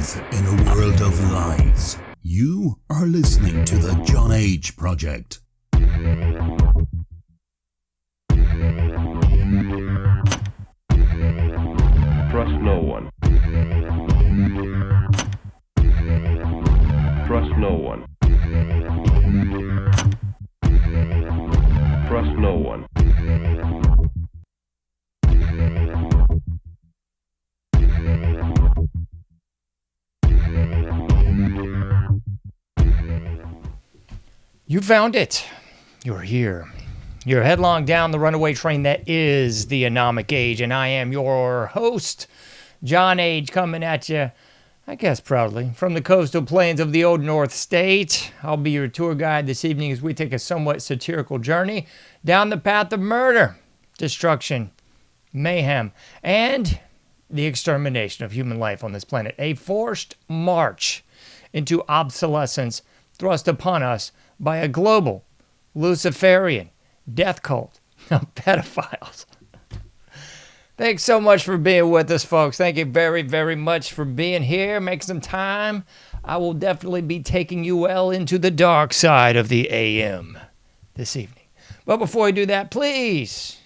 truth in a world of lies. You are listening to the JohnAge Project. Trust no one. Trust no one. Trust no one. You found it. You're here. You're headlong down the runaway train that is the AnomicAge, and I am your host, JohnAge, coming at you, I guess proudly, from the coastal plains of the Old North State. I'll be your tour guide this evening as we take a somewhat satirical journey down the path of murder, destruction, mayhem, and the extermination of human life on this planet. A forced march into obsolescence thrust upon us by a global, Luciferian death cult of pedophiles. Thanks so much for being with us, folks. Thank you very, very much for being here. Make some time. I will definitely be taking you well into the dark side of the AM this evening. But before we do that, please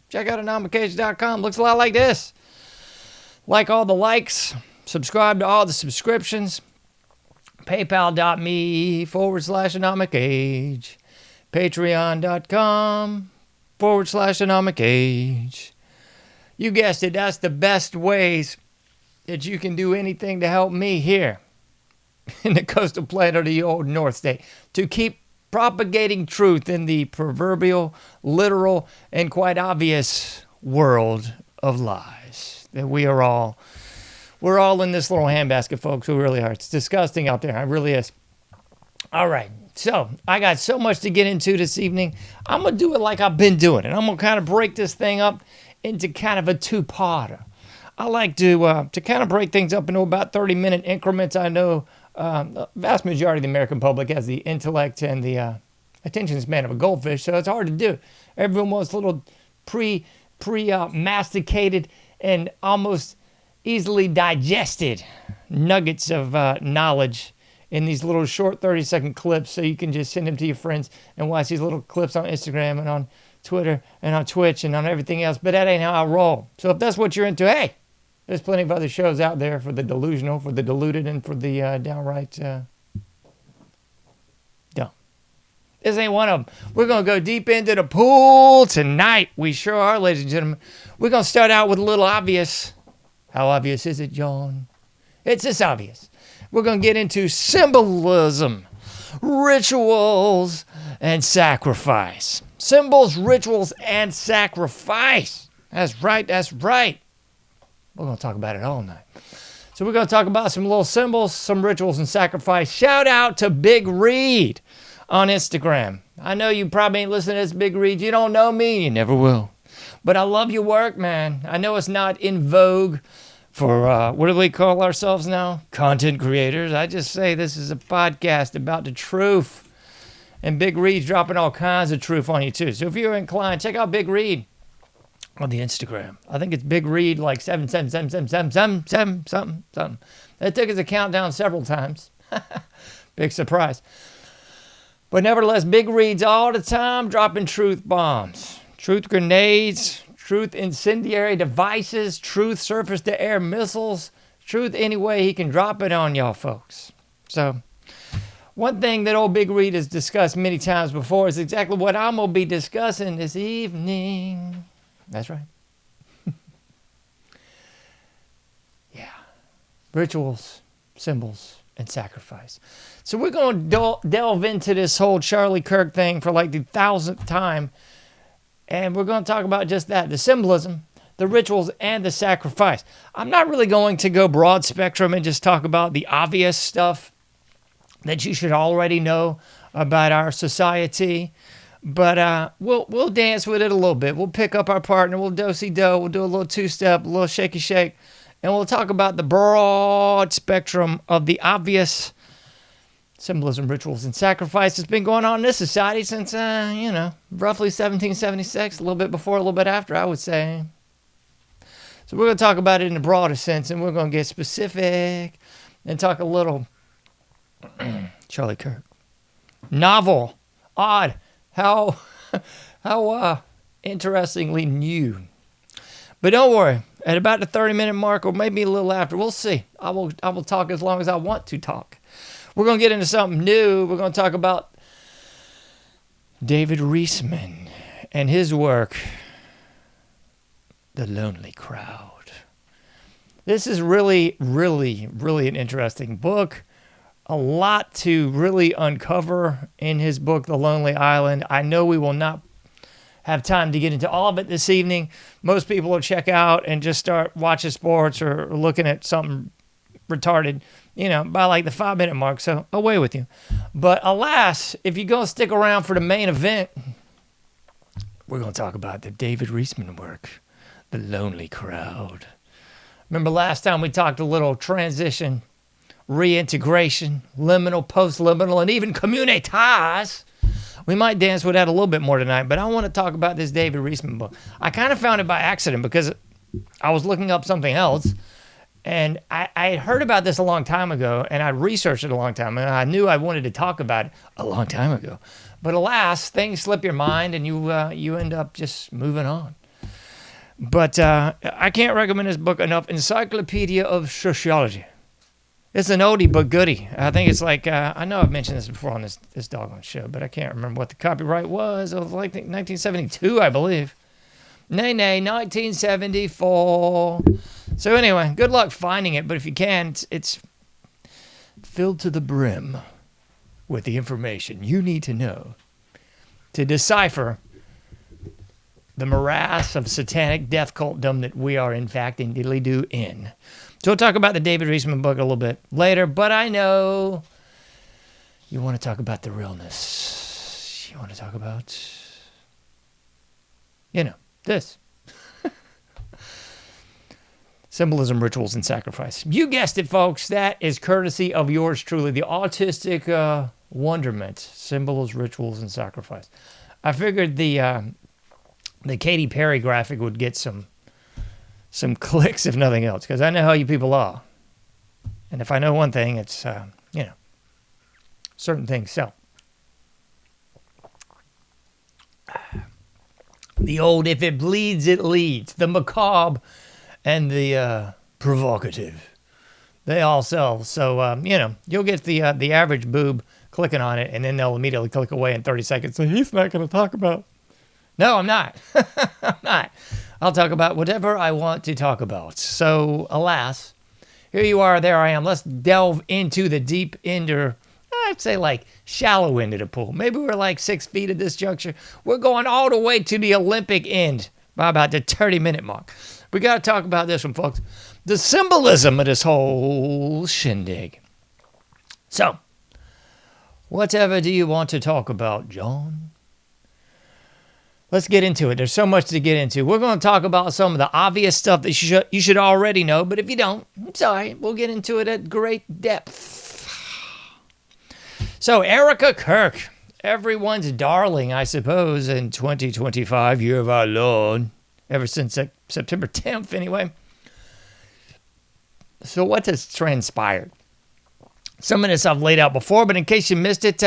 check out AnomicAge.com. Looks a lot like this. Like all the likes. Subscribe to all the subscriptions. PayPal.me/AnomicAge. Patreon.com/AnomicAge. You guessed it, that's the best ways that you can do anything to help me here in the coastal plain of the Old North State to keep propagating truth in the proverbial, literal, and quite obvious world of lies. That we're all in this little handbasket, folks. We really are. It's disgusting out there. It really is. All right. So I got so much to get into this evening. I'm going to do it like I've been doing it. I'm going to kind of break this thing up into kind of a two-parter. I like to kind of break things up into about 30-minute increments. I know the vast majority of the American public has the intellect and the attention span of a goldfish, so it's hard to do. Everyone wants little masticated and almost easily digested nuggets of knowledge in these little short 30-second clips, so you can just send them to your friends and watch these little clips on Instagram and on Twitter and on Twitch and on everything else. But that ain't how I roll. So if that's what you're into, hey, there's plenty of other shows out there for the delusional, for the deluded, and for the downright dumb. This ain't one of them. We're going to go deep into the pool tonight. We sure are, ladies and gentlemen. We're going to start out with a little obvious. How obvious is it, John? It's this obvious. We're going to get into symbolism, rituals, and sacrifice. Symbols, rituals, and sacrifice. That's right, that's right. We're going to talk about it all night. So we're going to talk about some little symbols, some rituals, and sacrifice. Shout out to Big Reed on Instagram. I know you probably ain't listening to this, Big Reed. You don't know me, you never will. But I love your work, man. I know it's not in vogue for, what do we call ourselves now? Content creators. I just say this is a podcast about the truth. And Big Reed's dropping all kinds of truth on you, too. So if you're inclined, check out Big Reed on the Instagram. I think it's Big Reed, like 77777 something. That took his account down several times. Big surprise. But nevertheless, Big Reed's all the time dropping truth bombs. Truth grenades, truth incendiary devices, truth surface-to-air missiles, truth any way he can drop it on y'all folks. So, one thing that old Big Reed has discussed many times before is exactly what I'm going to be discussing this evening. That's right. Yeah. Rituals, symbols, and sacrifice. So we're going to delve into this whole Charlie Kirk thing for like the 1,000th time. And we're going to talk about just that, the symbolism, the rituals, and the sacrifice. I'm not really going to go broad spectrum and just talk about the obvious stuff that you should already know about our society. But we'll dance with it a little bit. We'll pick up our partner. We'll do-si-do. We'll do a little two-step, a little shaky-shake. And we'll talk about the broad spectrum of the obvious symbolism, rituals, and sacrifice has been going on in this society since, roughly 1776, a little bit before, a little bit after, I would say. So we're going to talk about it in the broader sense, and we're going to get specific and talk a little Charlie Kirk. Novel. Odd. How interestingly new. But don't worry. At about the 30-minute mark, or maybe a little after, we'll see. I will talk as long as I want to talk. We're going to get into something new. We're going to talk about David Riesman and his work, The Lonely Crowd. This is really, really, really an interesting book. A lot to really uncover in his book, The Lonely Island. I know we will not have time to get into all of it this evening. Most people will check out and just start watching sports or looking at something retarded, by like the 5-minute mark. So away with you. But alas, if you're going to stick around for the main event, we're going to talk about the David Riesman work, The Lonely Crowd. Remember last time we talked a little transition, reintegration, liminal, post-liminal, and even communitas. We might dance with that a little bit more tonight, but I want to talk about this David Riesman book. I kind of found it by accident because I was looking up something else, and I had heard about this a long time ago, and I researched it a long time, and I knew I wanted to talk about it a long time ago. But alas, things slip your mind, and you end up just moving on. But I can't recommend this book enough. Encyclopedia of Sociology. It's an oldie but goodie. I think it's like, I know I've mentioned this before on this doggone show, but I can't remember what the copyright was. It was like 1972, I believe. Nay, 1974. So anyway, good luck finding it, but if you can, it's filled to the brim with the information you need to know to decipher the morass of satanic death cultdom that we are in fact in diddly-do in. So we'll talk about the David Riesman book a little bit later, but I know you want to talk about the realness. You want to talk about, this. Symbolism, rituals, and sacrifice. You guessed it, folks. That is courtesy of yours truly, the autistic wonderment, symbols, rituals, and sacrifice. I figured the Katy Perry graphic would get some clicks, if nothing else, because I know how you people are. And if I know one thing, it's, certain things sell. The old, if it bleeds, it leads. The macabre and the provocative. They all sell. So, you'll get the average boob clicking on it, and then they'll immediately click away in 30 seconds. So he's not going to talk about. No, I'm not. I'm not. I'll talk about whatever I want to talk about. So, alas, here you are, there I am. Let's delve into the deep end, or I'd say like shallow end of the pool. Maybe we're like 6 feet at this juncture. We're going all the way to the Olympic end by about the 30-minute mark. We got to talk about this one, folks. The symbolism of this whole shindig. So, whatever do you want to talk about, John? Let's get into it. There's so much to get into. We're going to talk about some of the obvious stuff that you should already know, but if you don't, it's all right. We'll get into it at great depth. So, Erica Kirk, everyone's darling, I suppose, in 2025, year of our Lord, ever since September 10th, anyway. So, what has transpired? Some of this I've laid out before, but in case you missed it,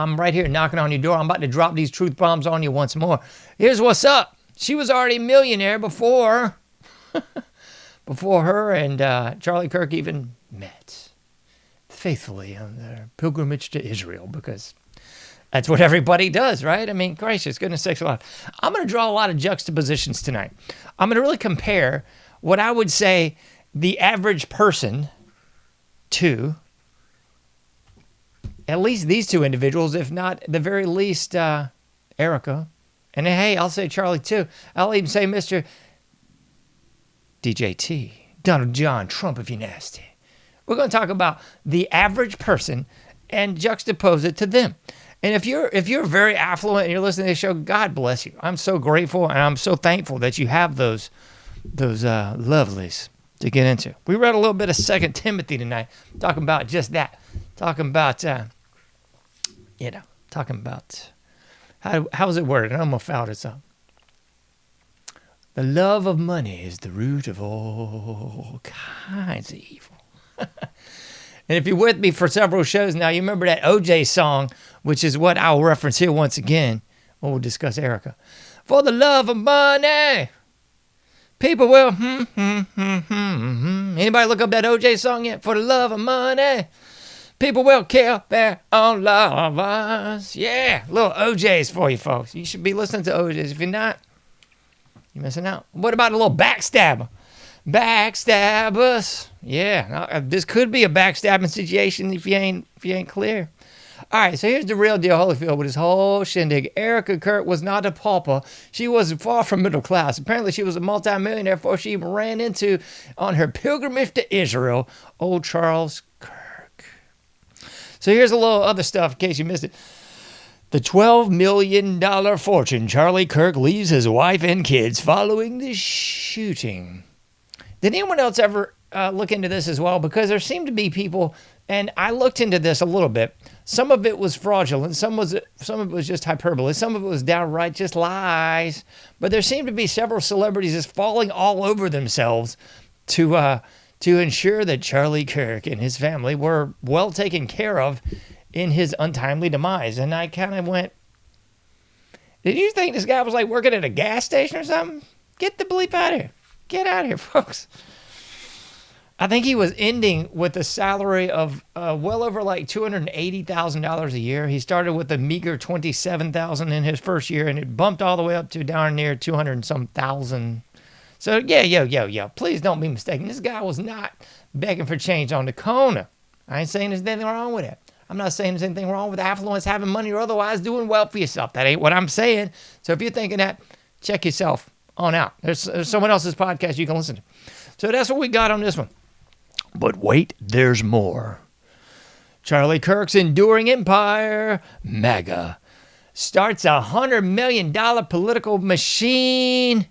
I'm right here knocking on your door. I'm about to drop these truth bombs on you once more. Here's what's up. She was already a millionaire before her and Charlie Kirk even met faithfully on their pilgrimage to Israel, because that's what everybody does, right? I mean, gracious, goodness sakes alive. I'm going to draw a lot of juxtapositions tonight. I'm going to really compare what I would say the average person to at least these two individuals, if not the very least Erica. And hey, I'll say Charlie too. I'll even say Mr. DJT, Donald John Trump if you're nasty. We're going to talk about the average person and juxtapose it to them. And if you're very affluent and you're listening to this show, God bless you. I'm so grateful and I'm so thankful that you have those lovelies to get into. We read a little bit of 2 Timothy tonight, talking about just that. Talking about how was it worded? I almost fouled it up. The love of money is the root of all kinds of evil. And if you're with me for several shows now, you remember that OJ song, which is what I'll reference here once again when we'll discuss Erica. For the love of money, people will, Anybody look up that OJ song yet? For the love of money, people will kill their own lovers. Yeah, little OJs for you folks. You should be listening to OJs. If you're not, you're missing out. What about a little backstabber? Backstabbers. Yeah, this could be a backstabbing situation if you ain't clear. All right, so here's the real deal, Holyfield, with his whole shindig. Erica Kirk was not a pauper. She was far from middle class. Apparently, she was a multimillionaire before she even ran into, on her pilgrimage to Israel, old Charles Kirk. So here's a little other stuff in case you missed it. The $12 million fortune Charlie Kirk leaves his wife and kids following the shooting. Did anyone else ever look into this as well? Because there seemed to be people, and I looked into this a little bit. Some of it was fraudulent. Some of it was just hyperbole. Some of it was downright just lies. But there seemed to be several celebrities just falling all over themselves to ensure that Charlie Kirk and his family were well taken care of in his untimely demise. And I kind of went, did you think this guy was like working at a gas station or something? Get the bleep out of here. Get out of here, folks. I think he was ending with a salary of well over like $280,000 a year. He started with a meager $27,000 in his first year, and it bumped all the way up to down near 200 and some thousand. So yeah. Please don't be mistaken. This guy was not begging for change on the corner. I ain't saying there's anything wrong with it. I'm not saying there's anything wrong with affluence, having money, or otherwise doing well for yourself. That ain't what I'm saying. So if you're thinking that, check yourself on out. There's someone else's podcast you can listen to. So that's what we got on this one. But wait, there's more. Charlie Kirk's enduring empire, MAGA, starts a $100 million political machine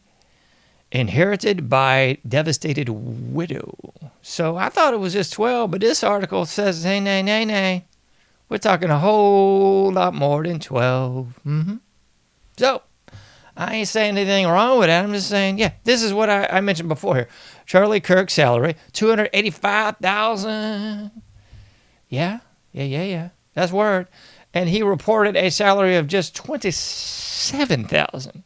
inherited by devastated widow. So I thought it was just 12, but this article says, hey, nay. We're talking a whole lot more than 12. So I ain't saying anything wrong with that. I'm just saying, yeah, this is what I mentioned before here. Charlie Kirk's salary, $285,000. Yeah. That's word. And he reported a salary of just $27,000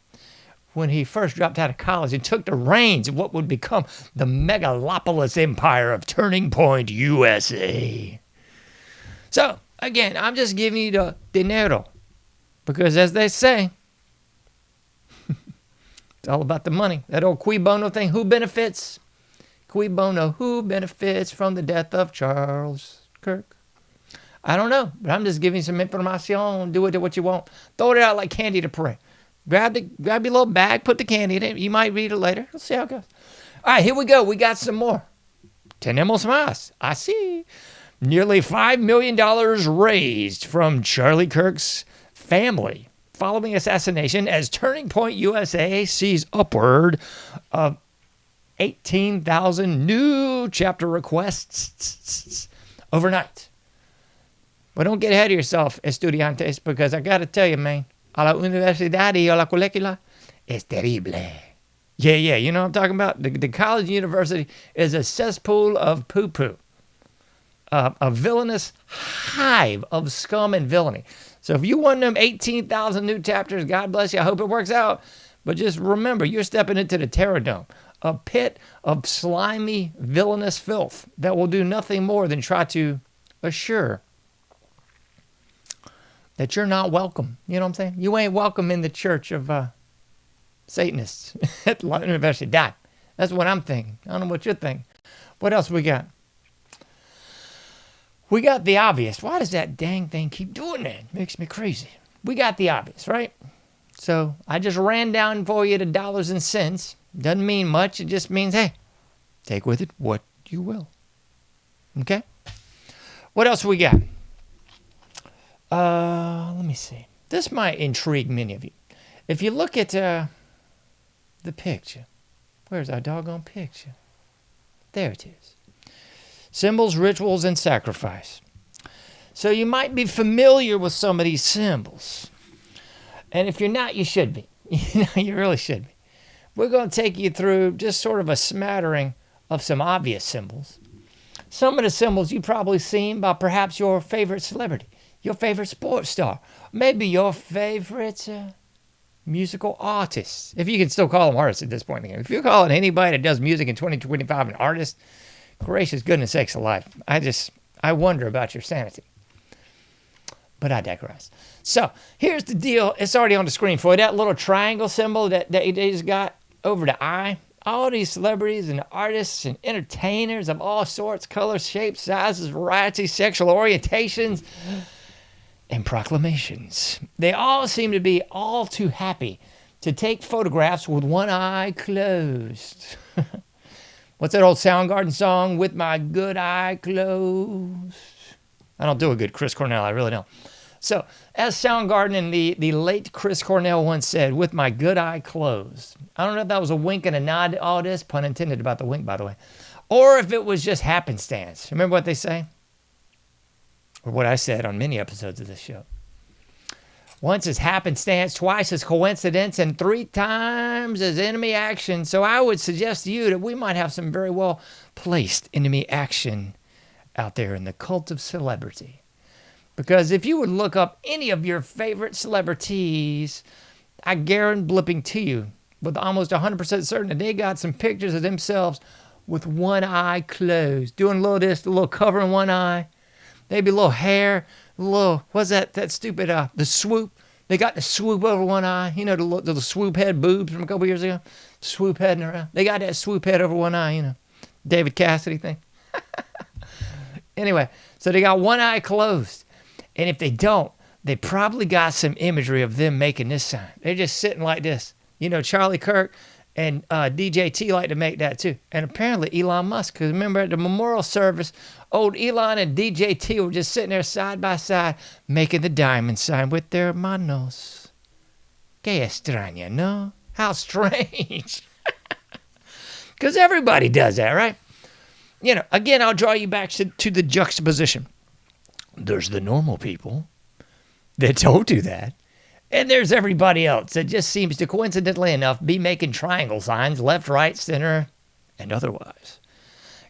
when he first dropped out of college and took the reins of what would become the megalopolis empire of Turning Point, USA. So, again, I'm just giving you the dinero. Because as they say, it's all about the money. That old cui bono thing. Who benefits? Cui bono. Who benefits from the death of Charles Kirk? I don't know, but I'm just giving you some information. Do it to what you want. Throw it out like candy to pray. Grab your little bag, put the candy in it. You might read it later. Let's see how it goes. All right, here we go. We got some more. Tenemos más. I see. Nearly $5 million raised from Charlie Kirk's family following assassination as Turning Point USA sees upward of 18,000 new chapter requests overnight. But don't get ahead of yourself, estudiantes, because I got to tell you, man, a la universidad y a la colegiala es terrible. Yeah, you know what I'm talking about? The college university is a cesspool of poo-poo. A villainous hive of scum and villainy. So if you want them 18,000 new chapters, God bless you. I hope it works out. But just remember, you're stepping into the Terror Dome, a pit of slimy, villainous filth that will do nothing more than try to assure that you're not welcome. You know what I'm saying? You ain't welcome in the church of Satanists at the University. That's what I'm thinking. I don't know what you're thinking. What else we got? We got the obvious. Why does that dang thing keep doing that? It makes me crazy. We got the obvious, right? So I just ran down for you the dollars and cents. Doesn't mean much. It just means, hey, take with it what you will. Okay? What else we got? Let me see. This might intrigue many of you. If you look at the picture. Where's our doggone picture? There it is. Symbols, rituals, and sacrifice. So you might be familiar with some of these symbols. And if you're not, you should be. You really should be. we're going to take you through just sort of a smattering of some obvious symbols. Some of the symbols you've probably seen by perhaps your favorite celebrity, your favorite sports star, maybe your favorite musical artist. If you can still call them artists at this point in the game. If you're calling anybody that does music in 2025 an artist, gracious goodness sakes alive. I wonder about your sanity. But I digress. So here's the deal. It's already on the screen for you. That little triangle symbol that they just got over the eye. All these celebrities and artists and entertainers of all sorts, colors, shapes, sizes, varieties, sexual orientations, and proclamations. They all seem to be all too happy to take photographs with one eye closed. What's that old Soundgarden song? With my good eye closed. I don't do a good Chris Cornell. I really don't. So, as Soundgarden and the late Chris Cornell once said, with my good eye closed. I don't know if that was a wink and a nod to all this, pun intended about the wink, by the way, or if it was just happenstance. Remember what they say? Or what I said on many episodes of this show. Once is happenstance, twice is coincidence, and 3 times is enemy action. So I would suggest to you that we might have some very well placed enemy action out there in the cult of celebrity. Because if you would look up any of your favorite celebrities, I guarantee you with almost 100% certainty they got some pictures of themselves with one eye closed, doing a little this, a little covering one eye, maybe a little hair, a little, what's that stupid, the swoop. They got the swoop over one eye, you know, the swoop head boobs from a couple years ago, swoop head around. They got that swoop head over one eye, you know, David Cassidy thing. Anyway, so they got one eye closed. And if they don't, they probably got some imagery of them making this sign. They're just sitting like this. You know, Charlie Kirk and DJT like to make that too. And apparently Elon Musk, because remember at the memorial service, old Elon and DJT were just sitting there side by side making the diamond sign with their manos. Que extraña, no? How strange. Because everybody does that, right? You know, again, I'll draw you back to the juxtaposition. There's the normal people that don't do that. And there's everybody else that just seems to, coincidentally enough, be making triangle signs, left, right, center, and otherwise.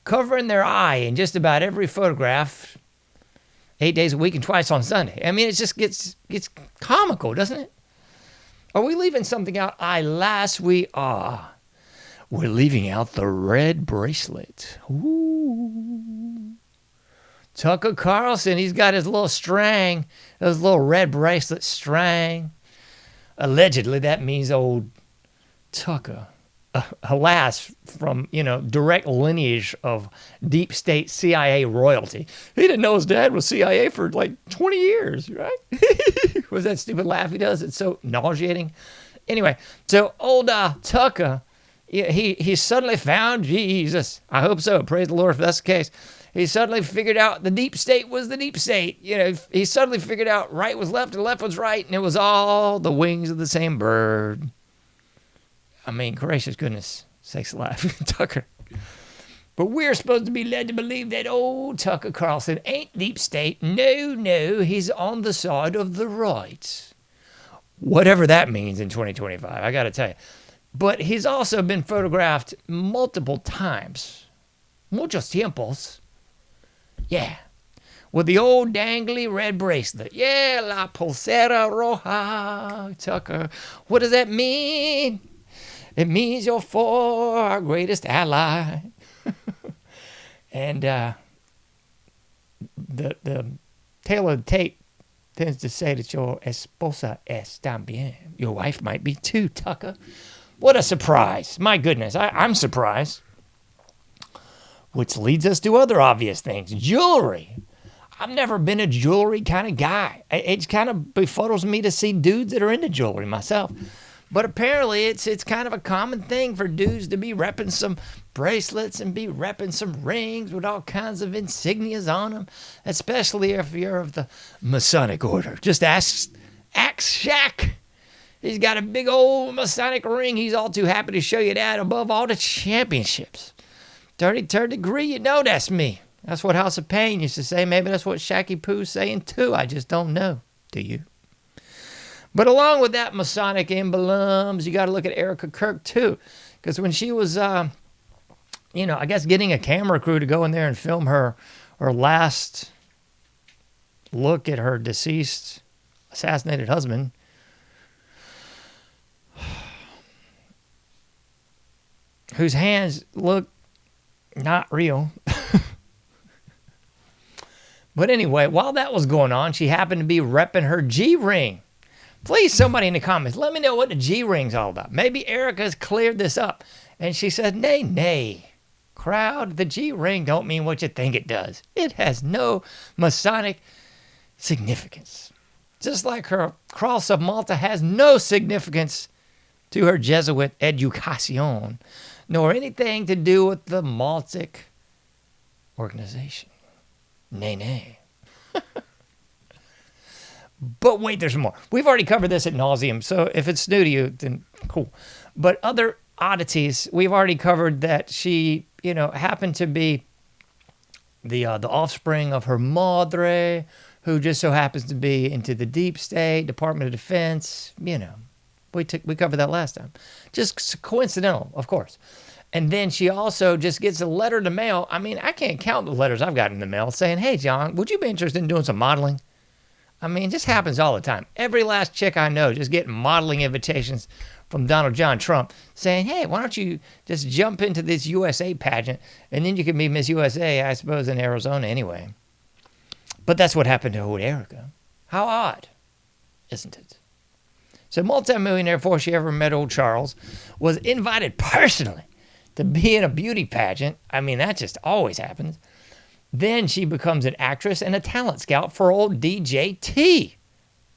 Covering their eye in just about every photograph, 8 days a week and twice on Sunday. I mean, it just gets comical, doesn't it? Are we leaving something out? Alas, we are. We're leaving out the red bracelet. Ooh. Tucker Carlson, he's got his little string, his little red bracelet string. Allegedly, that means old Tucker. Alas, from, direct lineage of deep state CIA royalty. He didn't know his dad was CIA for like 20 years, right? Was that stupid laugh he does? It's so nauseating. Anyway, so old Tucker, he suddenly found Jesus. I hope so. Praise the Lord if that's the case. He suddenly figured out the deep state was the deep state. He suddenly figured out right was left and left was right, and it was all the wings of the same bird. I mean, gracious goodness sakes alive, Tucker. But we're supposed to be led to believe that old Tucker Carlson ain't deep state. No, he's on the side of the right. Whatever that means in 2025, I got to tell you. But he's also been photographed multiple times. Muchos tiempos. Yeah. With the old dangly red bracelet. Yeah, la pulsera roja, Tucker. What does that mean? It means you're for our greatest ally. And the tail of the tape tends to say that your esposa es también. Your wife might be too, Tucker. What a surprise. My goodness, I'm surprised. Which leads us to other obvious things. Jewelry. I've never been a jewelry kind of guy. It kind of befuddles me to see dudes that are into jewelry myself. But apparently it's kind of a common thing for dudes to be repping some bracelets and be repping some rings with all kinds of insignias on them, especially if you're of the Masonic order. Just ask Shaq. He's got a big old Masonic ring. He's all too happy to show you that above all the championships. 33rd degree, you know that's me. That's what House of Pain used to say. Maybe that's what Shacky Poo's saying too. I just don't know. Do you? But along with that Masonic emblems, you got to look at Erica Kirk too. Because when she was, I guess getting a camera crew to go in there and film her last look at her deceased, assassinated husband, whose hands look not real. But anyway, while that was going on, she happened to be repping her G-ring. Please, somebody in the comments, let me know what the G-ring's all about. Maybe Erica's cleared this up. And she said, nay, crowd, the G-ring don't mean what you think it does. It has no Masonic significance. Just like her Cross of Malta has no significance to her Jesuit education, nor anything to do with the Maltic organization. Nay. But wait, there's more. We've already covered this ad nauseum, so if it's new to you, then cool. But other oddities, we've already covered that she, happened to be the offspring of her madre, who just so happens to be into the deep state, Department of Defense. We covered that last time. Just coincidental, of course. And then she also just gets a letter in the mail. I mean, I can't count the letters I've gotten in the mail saying, hey, John, would you be interested in doing some modeling? I mean, it just happens all the time. Every last chick I know just getting modeling invitations from Donald John Trump saying, hey, why don't you just jump into this USA pageant and then you can be Miss USA, I suppose, in Arizona anyway. But that's what happened to old Erica. How odd, isn't it? So multimillionaire before she ever met old Charles was invited personally to be in a beauty pageant. I mean, that just always happens. Then she becomes an actress and a talent scout for old DJT,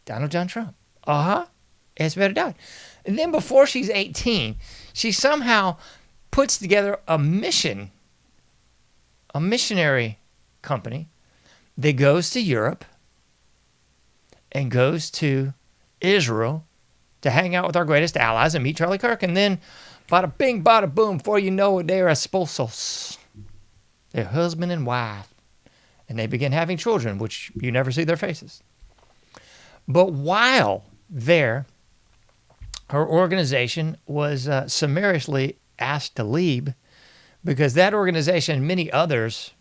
Donald John Trump. It's better done. And then before she's 18, she somehow puts together a missionary company that goes to Europe and goes to Israel to hang out with our greatest allies and meet Charlie Kirk. And then bada bing, bada boom, before you know it, they're esposos. They're husband and wife. And they begin having children, which you never see their faces. But while there, her organization was summarily asked to leave because that organization and many others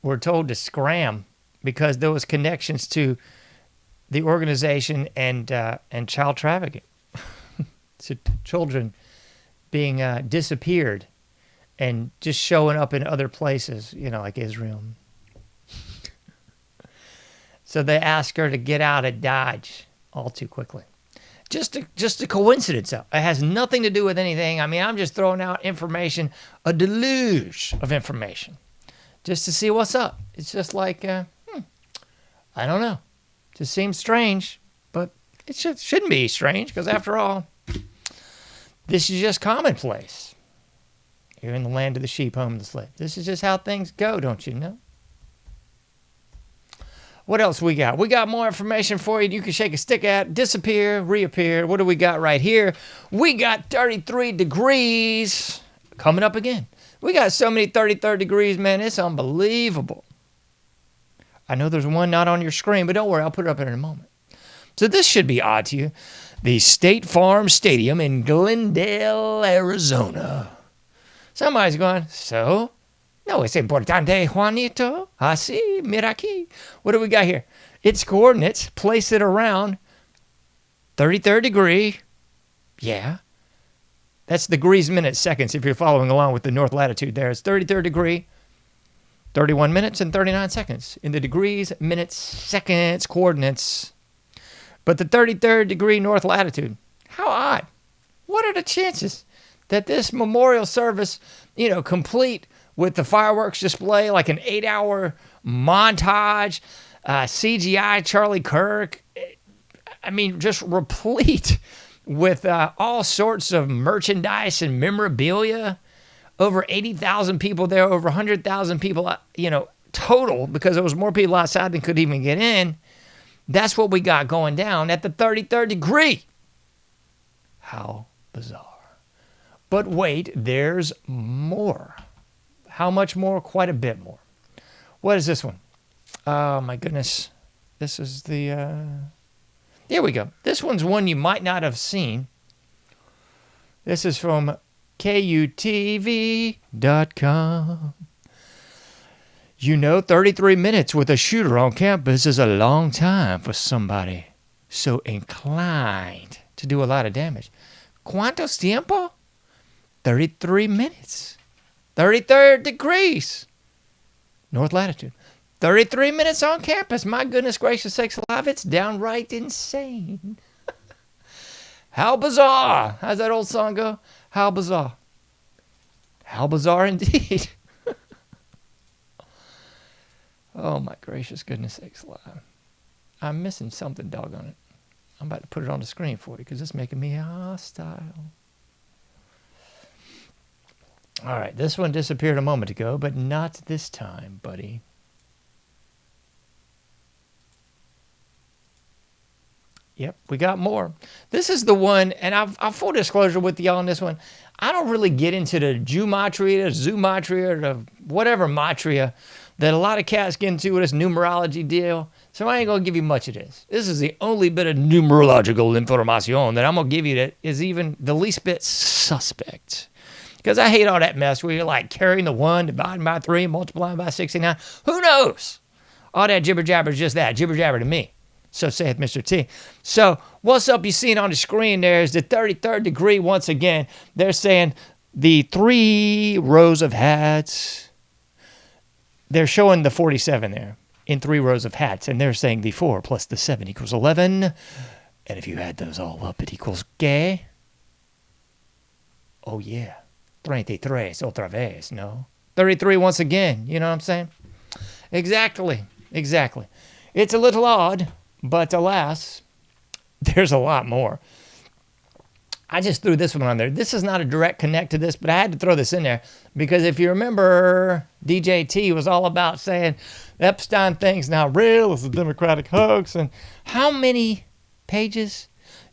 were told to scram because there was connections to the organization and child trafficking. So children being disappeared and just showing up in other places, like Israel. So they asked her to get out of Dodge all too quickly. Just a coincidence, though. It has nothing to do with anything. I mean, I'm just throwing out information, a deluge of information, just to see what's up. It's just like, I don't know. Just seems strange, but it shouldn't be strange because after all, this is just commonplace. You're in the land of the sheep, home of the slave. This is just how things go, don't you know? What else we got? We got more information for you. You can shake a stick at, disappear, reappear. What do we got right here? We got 33 degrees coming up again. We got so many 33rd degrees, man. It's unbelievable. I know there's one not on your screen, but don't worry. I'll put it up in a moment. So this should be odd to you. The State Farm Stadium in Glendale, Arizona. Somebody's going, so? No, es importante, Juanito. Así, mira aquí. What do we got here? Its coordinates, place it around 33rd degree. Yeah. That's degrees, minutes, seconds, if you're following along with the north latitude there. It's 33rd degree, 31 minutes and 39 seconds in the degrees, minutes, seconds, coordinates. But the 33rd degree north latitude, how odd. What are the chances that this memorial service, complete with the fireworks display, like an 8-hour montage, CGI Charlie Kirk, I mean, just replete with all sorts of merchandise and memorabilia, over 80,000 people there, over 100,000 people, total, because there was more people outside than could even get in. That's what we got going down at the 33rd degree. How bizarre. But wait, there's more. How much more? Quite a bit more. What is this one? Oh, my goodness. This is the, here we go. This one's one you might not have seen. This is from KUTV.com. 33 minutes with a shooter on campus is a long time for somebody so inclined to do a lot of damage. ¿Cuántos tiempo? 33 minutes. 33rd degrees. North latitude. 33 minutes on campus. My goodness gracious sakes alive. It's downright insane. How bizarre. How's that old song go? How bizarre. How bizarre indeed. Oh my gracious goodness sakes alive. I'm missing something, doggone it. I'm about to put it on the screen for you because it's making me hostile. All right, this one disappeared a moment ago, but not this time, buddy. Yep, we got more. This is the one, and I've full disclosure with y'all on this one. I don't really get into the Gematria, the Zoomatria, or the whatever matria that a lot of cats get into with this numerology deal. So I ain't going to give you much of this. This is the only bit of numerological information that I'm going to give you that is even the least bit suspect. Because I hate all that mess where you're like carrying the 1, dividing by 3, multiplying by 69. Who knows? All that jibber jabber is just that, jibber jabber to me. So saith Mr. T. So what's up you seen on the screen there is the 33rd degree once again. They're saying the 3 rows of hats. They're showing the 47 there in 3 rows of hats. And they're saying the 4 plus the 7 equals 11. And if you add those all up, it equals gay. Oh, yeah. 33 otra vez, no? 33 once again. You know what I'm saying? Exactly. It's a little odd. But alas, there's a lot more. I just threw this one on there. This is not a direct connect to this, but I had to throw this in there because if you remember, DJ T was all about saying Epstein thing's not real, it's a Democratic hoax. And how many pages?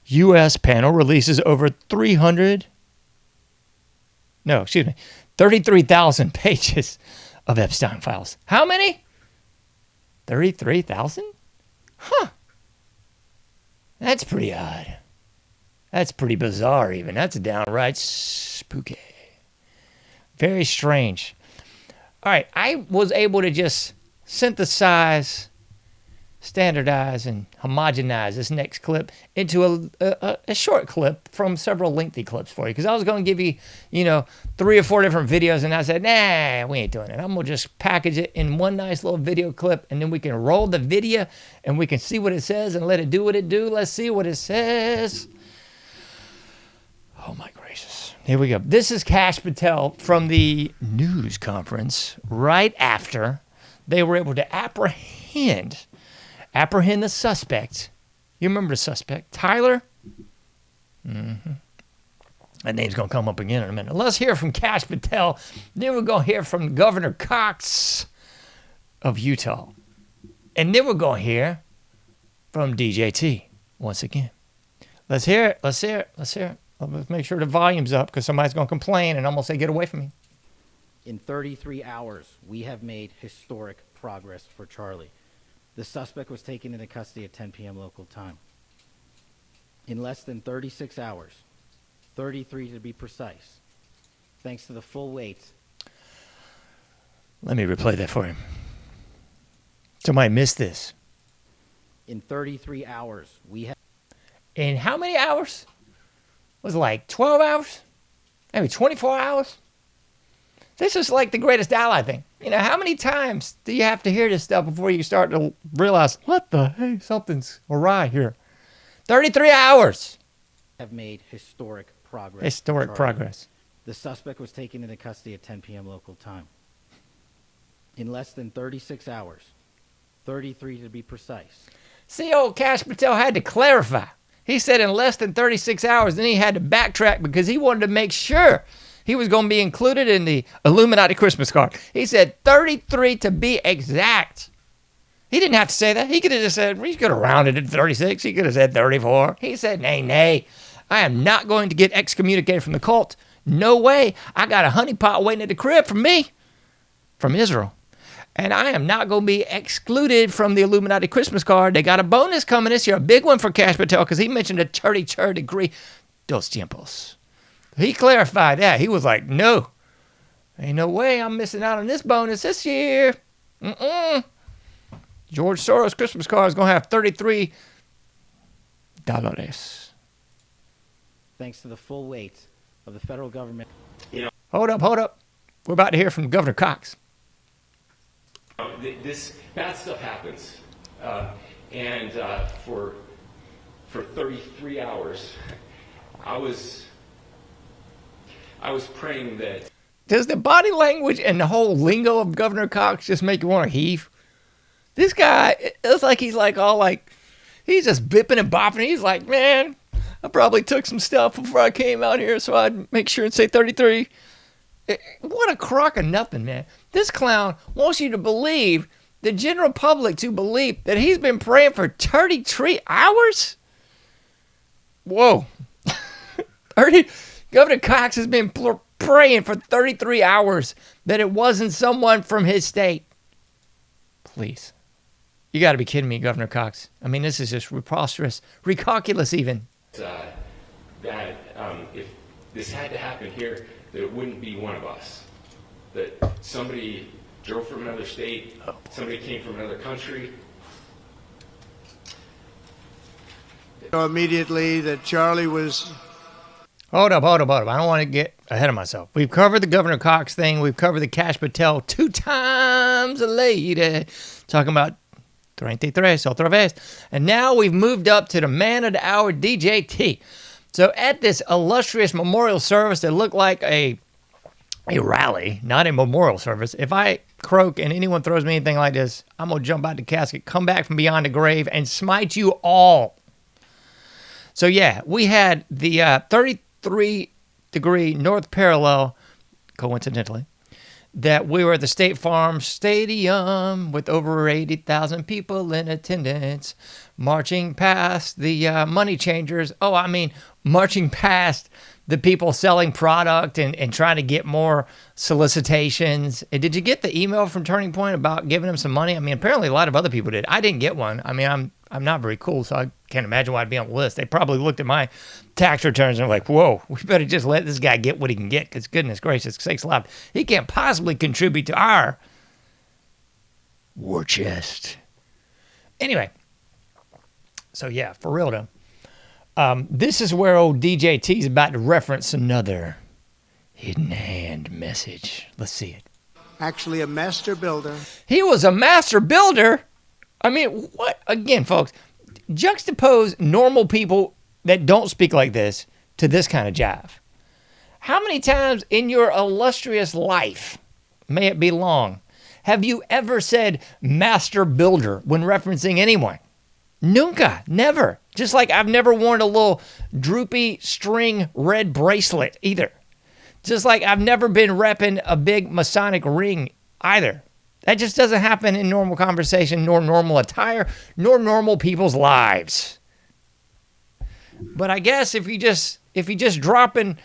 U.S. panel releases over 33,000 pages of Epstein files. How many? 33,000? Huh. That's pretty odd. That's pretty bizarre even. That's downright spooky. Very strange. All right, I was able to just synthesize, standardize, and homogenize this next clip into a short clip from several lengthy clips for you. Because I was going to give you, 3 or 4 different videos, and I said, nah, we ain't doing it. I'm going to just package it in one nice little video clip, and then we can roll the video, and we can see what it says and let it do what it do. Let's see what it says. Oh, my gracious. Here we go. This is Kash Patel from the news conference right after they were able to apprehend the suspect. You remember the suspect, Tyler? Mm-hmm. That name's going to come up again in a minute. Let's hear from Kash Patel. Then we're going to hear from Governor Cox of Utah. And then we're going to hear from DJT once again. Let's hear it. Let's make sure the volume's up because somebody's going to complain and almost say, get away from me. In 33 hours, we have made historic progress for Charlie. The suspect was taken into custody at 10 p.m. local time. In less than 36 hours, 33 to be precise, thanks to the full weight. Let me replay that for you. Somebody missed this. In 33 hours, we have... In how many hours? Was it like 12 hours? Maybe 24 hours? This is like the greatest ally thing. How many times do you have to hear this stuff before you start to realize, what the heck, something's awry here? 33 hours. Have made historic progress. Historic progress. The suspect was taken into custody at 10 p.m. local time. In less than 36 hours, 33 to be precise. See, old Kash Patel had to clarify. He said in less than 36 hours, then he had to backtrack because he wanted to make sure he was going to be included in the Illuminati Christmas card. He said 33 to be exact. He didn't have to say that. He could have just said, he could have rounded it to 36. He could have said 34. He said, nay. I am not going to get excommunicated from the cult. No way. I got a honeypot waiting at the crib for me from Israel. And I am not going to be excluded from the Illuminati Christmas card. They got a bonus coming this year, a big one for Cash Patel, because he mentioned a 33rd degree dos tiempos. He clarified that. He was like, no, ain't no way I'm missing out on this bonus this year. George Soros Christmas card is going to have $33. Thanks to the full weight of the federal government. Hold up. We're about to hear from Governor Cox. This bad stuff happens, and for 33 hours, I was praying that. Does the body language and the whole lingo of Governor Cox just make you want to heave? This guy, it's like he's like all like, he's just bipping and bopping. He's like, man, I probably took some stuff before I came out here, so I'd make sure and say 33. What a crock of nothing, man. This clown wants you to believe, the general public to believe, that he's been praying for 33 hours? Whoa. Governor Cox has been praying for 33 hours that it wasn't someone from his state. Please. You got to be kidding me, Governor Cox. I mean, this is just preposterous, recalculous even. That if this had to happen here, that it wouldn't be one of us. That somebody drove from another state, somebody came from another country. So immediately that Charlie was... Hold up. I don't want to get ahead of myself. We've covered the Governor Cox thing. We've covered the Cash Patel 2 times a lady. Talking about 33 otra vez. And now we've moved up to the man of the hour, DJT. So at this illustrious memorial service that looked like a rally, not a memorial service, if I croak and anyone throws me anything like this, I'm going to jump out the casket, come back from beyond the grave, and smite you all. So yeah, we had the 33-degree north parallel, coincidentally, that we were at the State Farm Stadium with over 80,000 people in attendance, marching past the money changers. Marching past the people selling product and trying to get more solicitations. And did you get the email from Turning Point about giving them some money? I mean, apparently a lot of other people did. I didn't get one. I mean, I'm not very cool, so I can't imagine why I'd be on the list. They probably looked at my tax returns and were like, whoa, we better just let this guy get what he can get, because goodness gracious sakes alive, he can't possibly contribute to our war chest. Anyway, so yeah, for real though. This is where old DJT is about to reference another hidden hand message. Let's see it. Actually a master builder. He was a master builder? I mean, what? Again, folks, juxtapose normal people that don't speak like this to this kind of jive. How many times in your illustrious life, may it be long, have you ever said master builder when referencing anyone? Nunca, never. Just like I've never worn a little droopy string red bracelet either. Just like I've never been repping a big Masonic ring either. That just doesn't happen in normal conversation, nor normal attire, nor normal people's lives. But I guess if you just drop in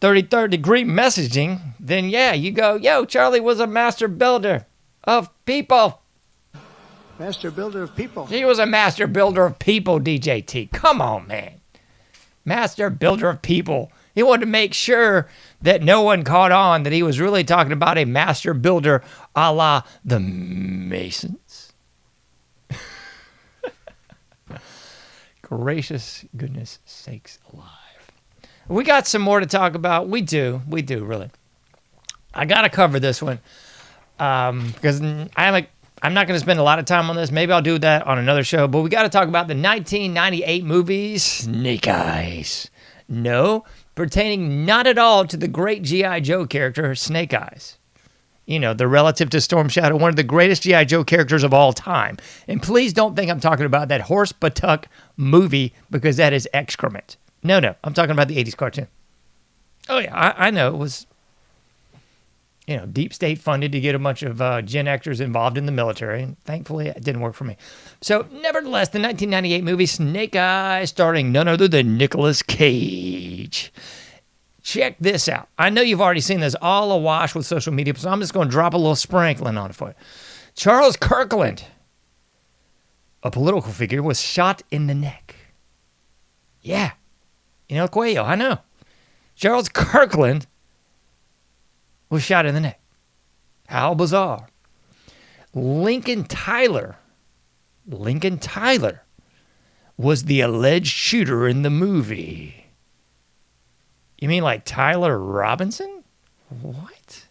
33rd degree messaging, then yeah, you go, yo, Charlie was a master builder of people. Master builder of people. He was a master builder of people, DJT. Come on, man. Master builder of people. He wanted to make sure that no one caught on that he was really talking about a master builder a la the Masons. Gracious goodness sakes alive. We got some more to talk about. We do, really. I got to cover this one because I'm not going to spend a lot of time on this. Maybe I'll do that on another show. But we got to talk about the 1998 movie Snake Eyes. No, pertaining not at all to the great G.I. Joe character Snake Eyes. You know, the relative to Storm Shadow, one of the greatest G.I. Joe characters of all time. And please don't think I'm talking about that horse buttock movie, because that is excrement. No, I'm talking about the 80s cartoon. Oh, yeah, I know. It was, deep state funded to get a bunch of Gen Xers involved in the military. And thankfully, it didn't work for me. So, nevertheless, the 1998 movie Snake Eyes, starring none other than Nicolas Cage. Check this out. I know you've already seen this all awash with social media, so I'm just going to drop a little sprinkling on it for you. Charles Kirkland, a political figure, was shot in the neck. Yeah. Cuello, I know. Charles Kirkland was shot in the neck. How bizarre. Lincoln Tyler was the alleged shooter in the movie. You mean like Tyler Robinson? What?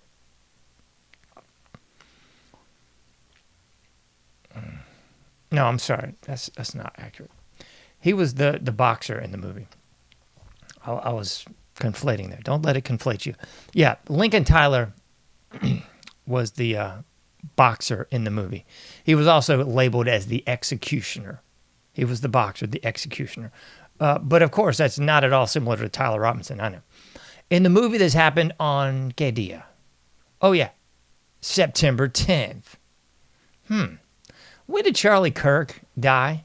No, I'm sorry. That's not accurate. He was the boxer in the movie. I was conflating there. Don't let it conflate you. Yeah, Lincoln Tyler was the boxer in the movie. He was also labeled as the executioner. He was the boxer, the executioner. But of course, that's not at all similar to Tyler Robinson, I know. In the movie, this happened on ¿Qué día? Oh, yeah, September 10th. When did Charlie Kirk die?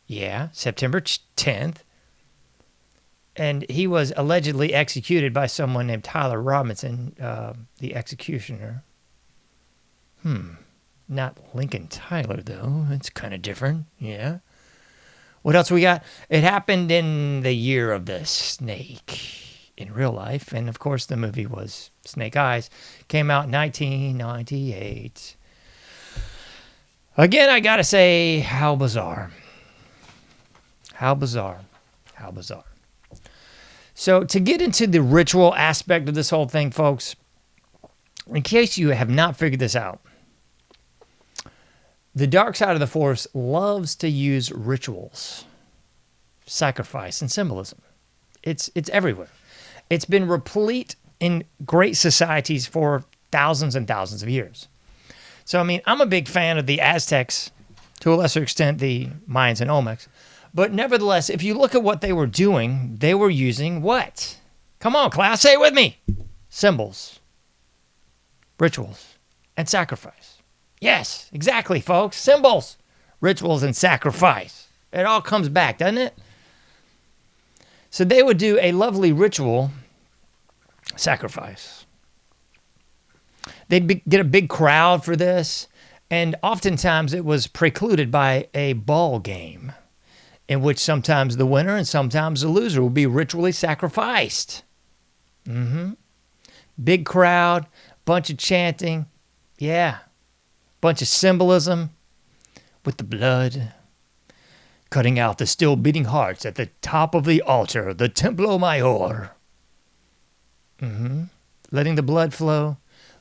Yeah, September 10th. And he was allegedly executed by someone named Tyler Robinson, the executioner. Not Lincoln Tyler, though. It's kind of different, yeah. What else we got? It happened in the year of the snake in real life. And, of course, the movie was Snake Eyes. Came out in 1998. Again, I got to say, how bizarre. How bizarre. How bizarre. So to get into the ritual aspect of this whole thing, folks, in case you have not figured this out, the dark side of the Force loves to use rituals, sacrifice, and symbolism. It's everywhere. It's been replete in great societies for thousands and thousands of years. So, I mean, I'm a big fan of the Aztecs, to a lesser extent the Mayans and Olmecs. But nevertheless, if you look at what they were doing, they were using what? Come on, class, say it with me. Symbols, rituals, and sacrifice. Yes, exactly, folks. Symbols, rituals, and sacrifice. It all comes back, doesn't it? So they would do a lovely ritual sacrifice. They'd get a big crowd for this, and oftentimes it was precluded by a ball game, in which sometimes the winner and sometimes the loser will be ritually sacrificed. Big crowd, bunch of chanting, yeah, bunch of symbolism with the blood, cutting out the still beating hearts at the top of the altar, the Templo Mayor. Letting the blood flow,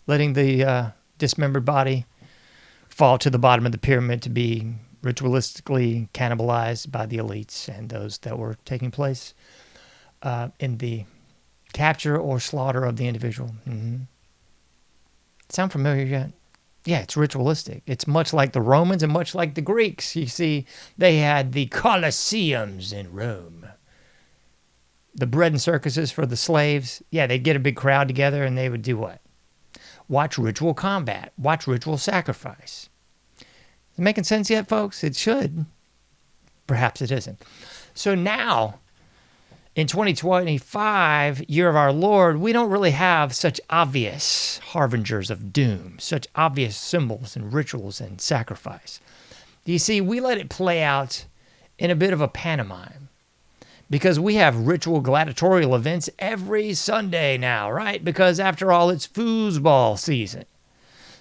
letting the dismembered body fall to the bottom of the pyramid to be ritualistically cannibalized by the elites and those that were taking place in the capture or slaughter of the individual. Sound familiar yet? Yeah, it's ritualistic. It's much like the Romans and much like the Greeks. You see, they had the Colosseums in Rome. The bread and circuses for the slaves. Yeah, they'd get a big crowd together and they would do what? Watch ritual combat. Watch ritual sacrifice. Is it making sense yet, folks? It should. Perhaps it isn't. So now, in 2025, year of our Lord, we don't really have such obvious harbingers of doom, such obvious symbols and rituals and sacrifice. You see, we let it play out in a bit of a pantomime because we have ritual gladiatorial events every Sunday now, right? Because after all, it's foosball season.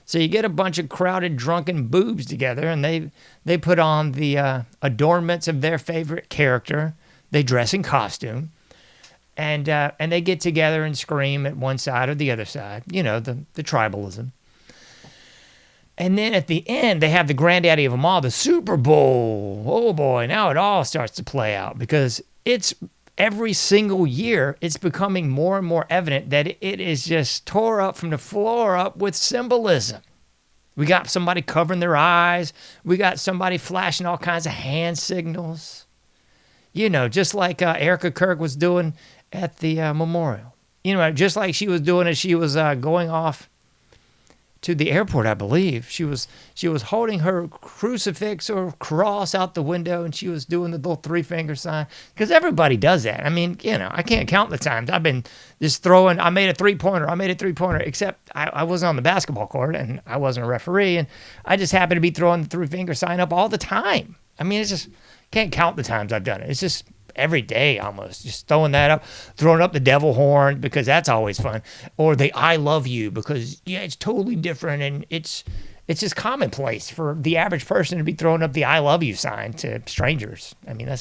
So you get a bunch of crowded, drunken boobs together, and they put on the adornments of their favorite character. They dress in costume, and they get together and scream at one side or the other side. You know, the tribalism. And then at the end, they have the granddaddy of them all, the Super Bowl. Oh boy, now it all starts to play out because it's every single year, it's becoming more and more evident that it is just tore up from the floor up with symbolism. We got somebody covering their eyes. We got somebody flashing all kinds of hand signals. You know, just like Erica Kirk was doing at the memorial. You know, just like she was doing as she was going off to the airport, I believe. She was holding her crucifix or cross out the window, and she was doing the little 3-finger sign, because everybody does that. I mean, I can't count the times I've been just throwing. I made a three-pointer, except I wasn't on the basketball court, and I wasn't a referee, and I just happened to be throwing the 3-finger sign up all the time. I mean, it's just, can't count the times I've done it. It's just every day almost, just throwing that up, throwing up the devil horn, because that's always fun, or the I love you, because it's totally different, and it's just commonplace for the average person to be throwing up the I love you sign to strangers. I mean,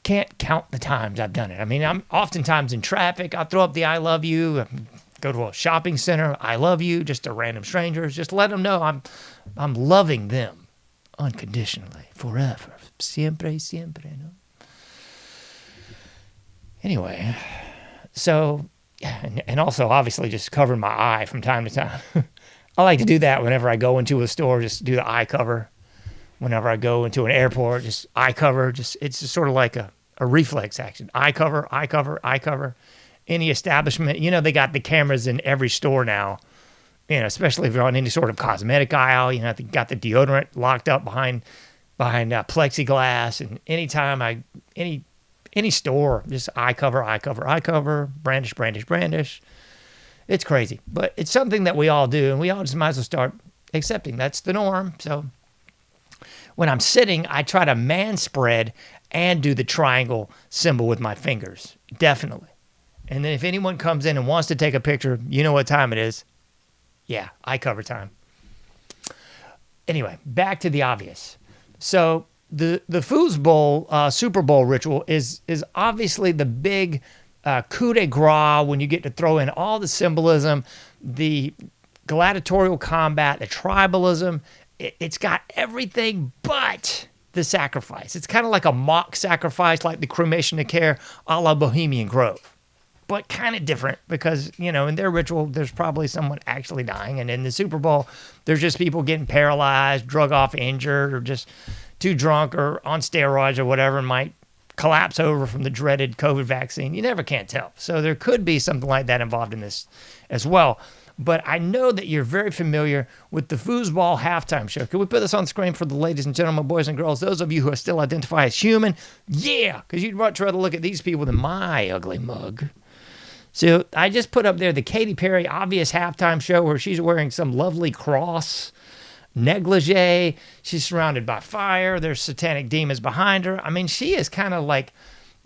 can't count the times I've done it. I mean, I'm oftentimes in traffic, I throw up the I love you, go to a shopping center, I love you, just to random strangers, just let them know I'm loving them unconditionally, forever, siempre, no? Anyway, so, and also obviously just covering my eye from time to time. I like to do that whenever I go into a store, just do the eye cover. Whenever I go into an airport, just eye cover. It's just sort of like a reflex action. Eye cover, eye cover, eye cover. Any establishment, they got the cameras in every store now, especially if you're on any sort of cosmetic aisle, they got the deodorant locked up behind plexiglass. And anytime any store, just eye cover, brandish. It's crazy, but it's something that we all do, and we all just might as well start accepting that's the norm. So when I'm sitting, I try to man spread and do the triangle symbol with my fingers, definitely. And then if anyone comes in and wants to take a picture, you know what time it is. Yeah, eye cover time. Anyway, back to the obvious. So the foosball Super Bowl ritual is obviously the big coup de grace, when you get to throw in all the symbolism, the gladiatorial combat, the tribalism. It's got everything but the sacrifice. It's kind of like a mock sacrifice, like the cremation de care a la Bohemian Grove, but kind of different, because in their ritual there's probably someone actually dying, and in the Super Bowl there's just people getting paralyzed, drug off, injured, or just too drunk or on steroids or whatever, and might collapse over from the dreaded COVID vaccine. You never can tell. So there could be something like that involved in this as well. But I know that you're very familiar with the foosball halftime show. Can we put this on screen for the ladies and gentlemen, boys and girls, those of you who still identify as human? Yeah, because you'd much rather look at these people than my ugly mug. So I just put up there the Katy Perry obvious halftime show, where she's wearing some lovely cross negligee. She's surrounded by fire. There's satanic demons behind her. I mean, she is kind of like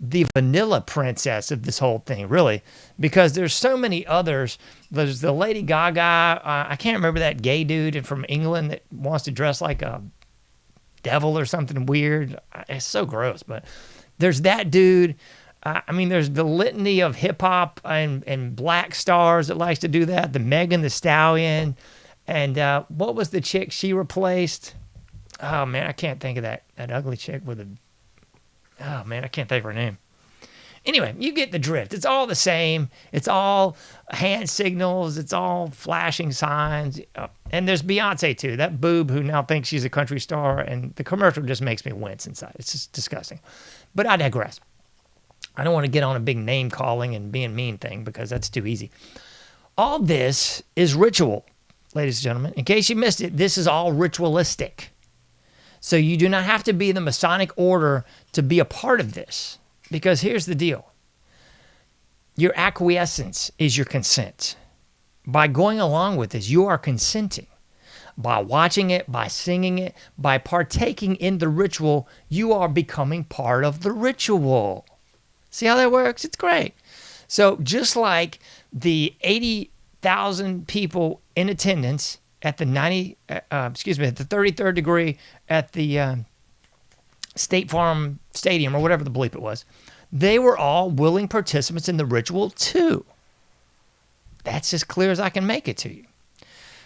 the vanilla princess of this whole thing, really, because there's so many others. There's the Lady Gaga. I can't remember that gay dude from England that wants to dress like a devil or something weird. It's so gross, but there's that dude. I mean, there's the litany of hip hop and black stars that likes to do that. The Megan Thee Stallion. And what was the chick she replaced? Oh, man, I can't think of that ugly chick with a... Oh, man, I can't think of her name. Anyway, you get the drift. It's all the same. It's all hand signals. It's all flashing signs. And there's Beyonce, too, that boob who now thinks she's a country star. And the commercial just makes me wince inside. It's just disgusting. But I digress. I don't want to get on a big name calling and being mean thing, because that's too easy. All this is ritual. Ladies and gentlemen, in case you missed it, this is all ritualistic. So you do not have to be the Masonic order to be a part of this, because here's the deal. Your acquiescence is your consent. By going along with this, you are consenting. By watching it, by singing it, by partaking in the ritual, you are becoming part of the ritual. See how that works? It's great. So just like the 80,000 people in attendance at the 33rd degree at the State Farm Stadium, or whatever the bleep it was, they were all willing participants in the ritual too. That's as clear as I can make it to you.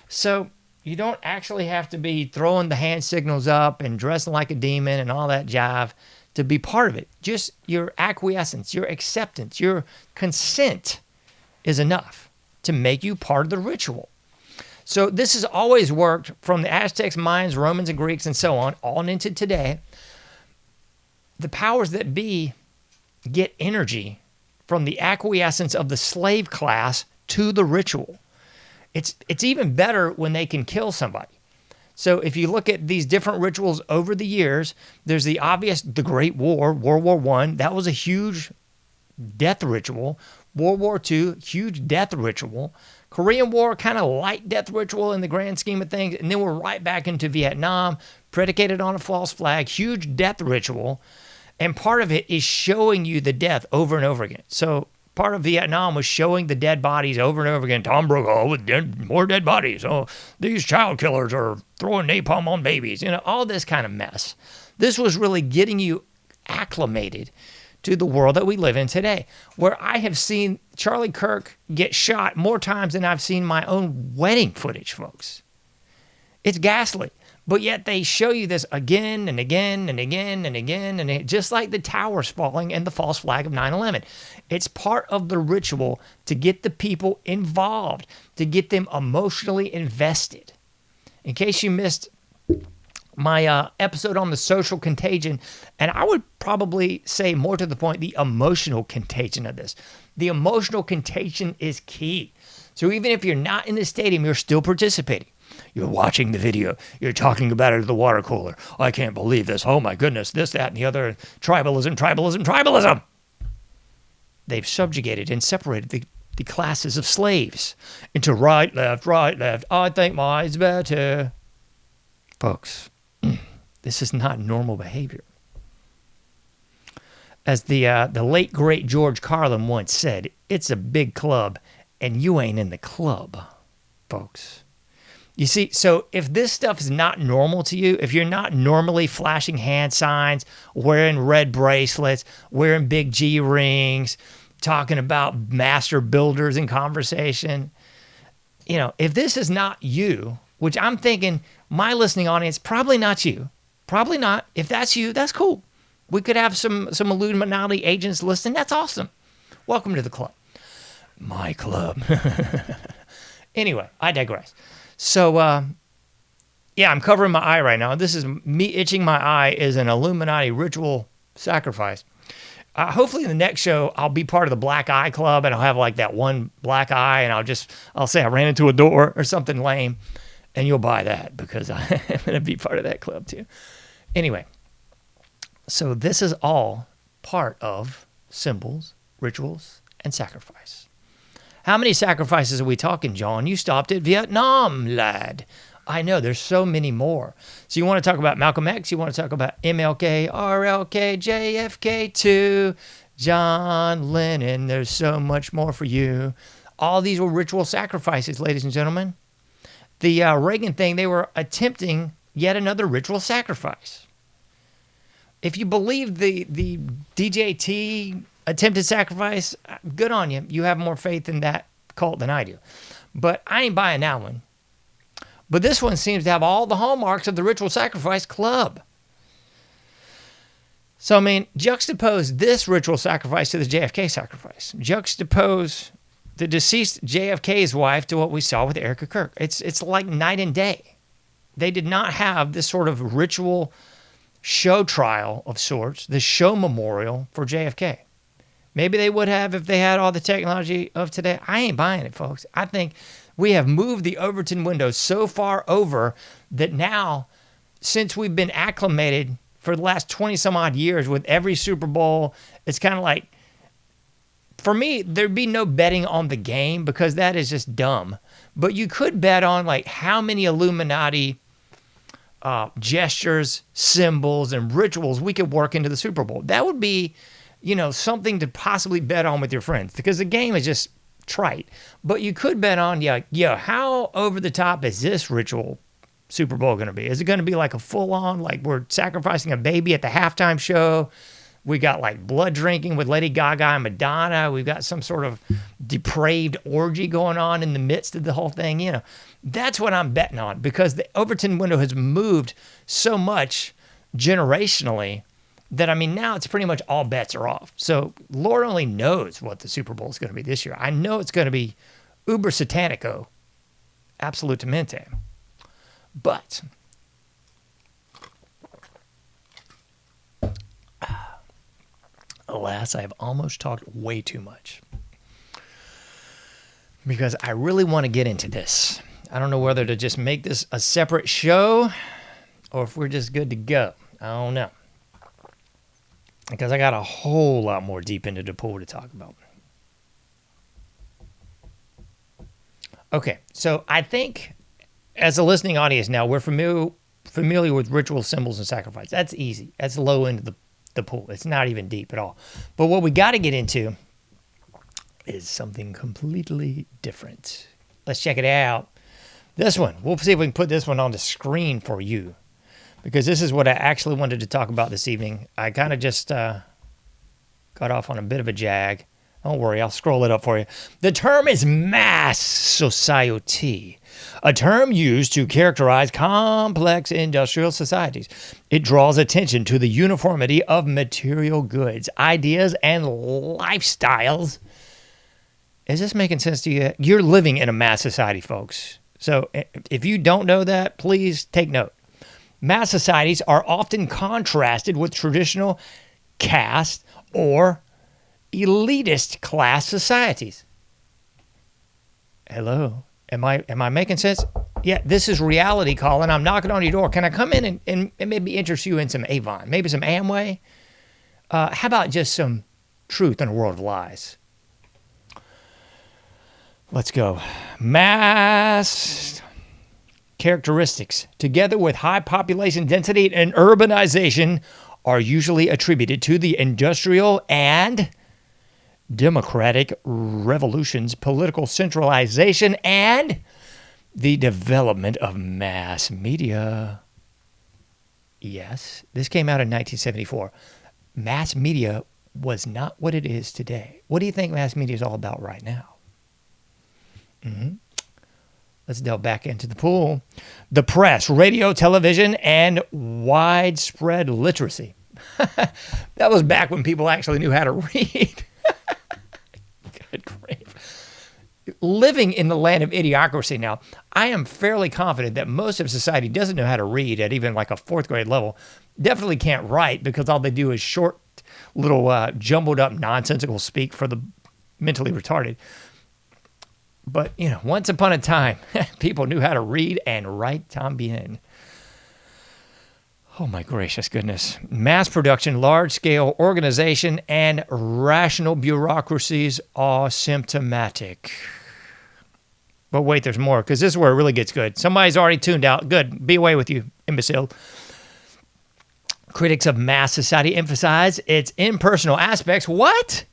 So you don't actually have to be throwing the hand signals up and dressing like a demon and all that jive to be part of it. Just your acquiescence, your acceptance, your consent is enough to make you part of the ritual. So this has always worked from the Aztecs, Mayans, Romans, and Greeks, and so on into today. The powers that be get energy from the acquiescence of the slave class to the ritual. It's even better when they can kill somebody. So if you look at these different rituals over the years, there's the obvious, the Great War, World War I. That was a huge death ritual. World War II, huge death ritual. Korean War, kind of light death ritual in the grand scheme of things. And then we're right back into Vietnam, predicated on a false flag, huge death ritual. And part of it is showing you the death over and over again. So part of Vietnam was showing the dead bodies over and over again. Tom Brokaw with more dead bodies. Oh, these child killers are throwing napalm on babies. You know, all this kind of mess. This was really getting you acclimated to the world that we live in today, where I have seen Charlie Kirk get shot more times than I've seen my own wedding footage, folks. It's ghastly. But yet they show you this again and again and again and again, and just like the towers falling and the false flag of 9/11. It's part of the ritual to get the people involved, to get them emotionally invested. In case you missed my episode on the social contagion, and I would probably say more to the point, the emotional contagion of this. The emotional contagion is key. So even if you're not in the stadium, you're still participating. You're watching the video. You're talking about it at the water cooler. I can't believe this. Oh my goodness, this, that, and the other. Tribalism, tribalism, tribalism. They've subjugated and separated the classes of slaves into right, left, right, left. I think mine's better. Folks, this is not normal behavior. As the late, great George Carlin once said, it's a big club, and you ain't in the club, folks. You see, so if this stuff is not normal to you, if you're not normally flashing hand signs, wearing red bracelets, wearing big G rings, talking about master builders in conversation, you know, if this is not you, which I'm thinking my listening audience, probably not you, probably not. If that's you, that's cool. We could have some Illuminati agents listening. That's awesome. Welcome to the club. My club. Anyway, I digress. So, yeah, I'm covering my eye right now. This is me itching my eye is an Illuminati ritual sacrifice. Hopefully in the next show, I'll be part of the Black Eye Club, and I'll have like that one black eye, and I'll say I ran into a door or something lame, and you'll buy that because I'm going to be part of that club too. Anyway, so this is all part of symbols, rituals, and sacrifice. How many sacrifices are we talking, John? You stopped at Vietnam, lad. I know, there's so many more. So you want to talk about Malcolm X, you want to talk about MLK, RLK, JFK too, John Lennon, there's so much more for you. All these were ritual sacrifices, ladies and gentlemen. The Reagan thing, they were attempting yet another ritual sacrifice. If you believe the DJT attempted sacrifice, good on you. You have more faith in that cult than I do. But I ain't buying that one. But this one seems to have all the hallmarks of the ritual sacrifice club. So, I mean, juxtapose this ritual sacrifice to the JFK sacrifice. Juxtapose the deceased JFK's wife to what we saw with Erica Kirk. It's like night and day. They did not have this sort of ritual show trial of sorts, the show memorial for JFK. Maybe they would have if they had all the technology of today. I ain't buying it, folks. I think we have moved the Overton window so far over that now, since we've been acclimated for the last 20 some odd years with every Super Bowl, it's kind of like, for me, there'd be no betting on the game because that is just dumb. But you could bet on like how many Illuminati gestures, symbols, and rituals we could work into the Super Bowl. That would be, you know, something to possibly bet on with your friends because the game is just trite. But you could bet on, how over the top is this ritual Super Bowl going to be? Is it going to be like a full-on, like we're sacrificing a baby at the halftime show? We got like blood drinking with Lady Gaga and Madonna. We've got some sort of depraved orgy going on in the midst of the whole thing. You know, that's what I'm betting on because the Overton window has moved so much generationally that, I mean, now it's pretty much all bets are off. So Lord only knows what the Super Bowl is going to be this year. I know it's going to be uber satanico, absolutamente. But alas, I have almost talked way too much. because I really want to get into this. I don't know whether to just make this a separate show or if we're just good to go. I don't know. Because I got a whole lot more deep into the pool to talk about. Okay, so I think as a listening audience now, we're familiar with ritual symbols and sacrifice. That's easy. That's low end of the pool. It's not even deep at all. But what we got to get into is something completely different. Let's check it out. This one, we'll see if we can put this one on the screen for you, because this is what I actually wanted to talk about this evening. I kind of just got off on a bit of a jag. Don't worry, I'll scroll it up for you. The term is mass society, a term used to characterize complex industrial societies. It draws attention to the uniformity of material goods, ideas, and lifestyles. Is this making sense to you? You're living in a mass society, folks. So if you don't know that, please take note. Mass societies are often contrasted with traditional caste or elitist class societies. Hello? Am I making sense? Yeah, this is reality, Colin. I'm knocking on your door. Can I come in and maybe interest you in some Avon? Maybe some Amway? How about just some truth in a world of lies? Let's go. Mass characteristics, together with high population density and urbanization, are usually attributed to the industrial and democratic revolutions, political centralization, and the development of mass media. Yes, this came out in 1974. Mass media was not what it is today. What do you think mass media is all about right now? Let's delve back into the pool. The press, radio, television, and widespread literacy. That was back when people actually knew how to read. Good grief. Living in the land of idiocracy now, I am fairly confident that most of society doesn't know how to read at even like a fourth grade level. Definitely can't write because all they do is short, little jumbled up nonsensical speak for the mentally retarded. But, once upon a time, people knew how to read and write tambien. Oh, my gracious goodness. Mass production, large-scale organization, and rational bureaucracies are symptomatic. But wait, there's more, because this is where it really gets good. Somebody's already tuned out. Good. Be away with you, imbecile. Critics of mass society emphasize its impersonal aspects. What?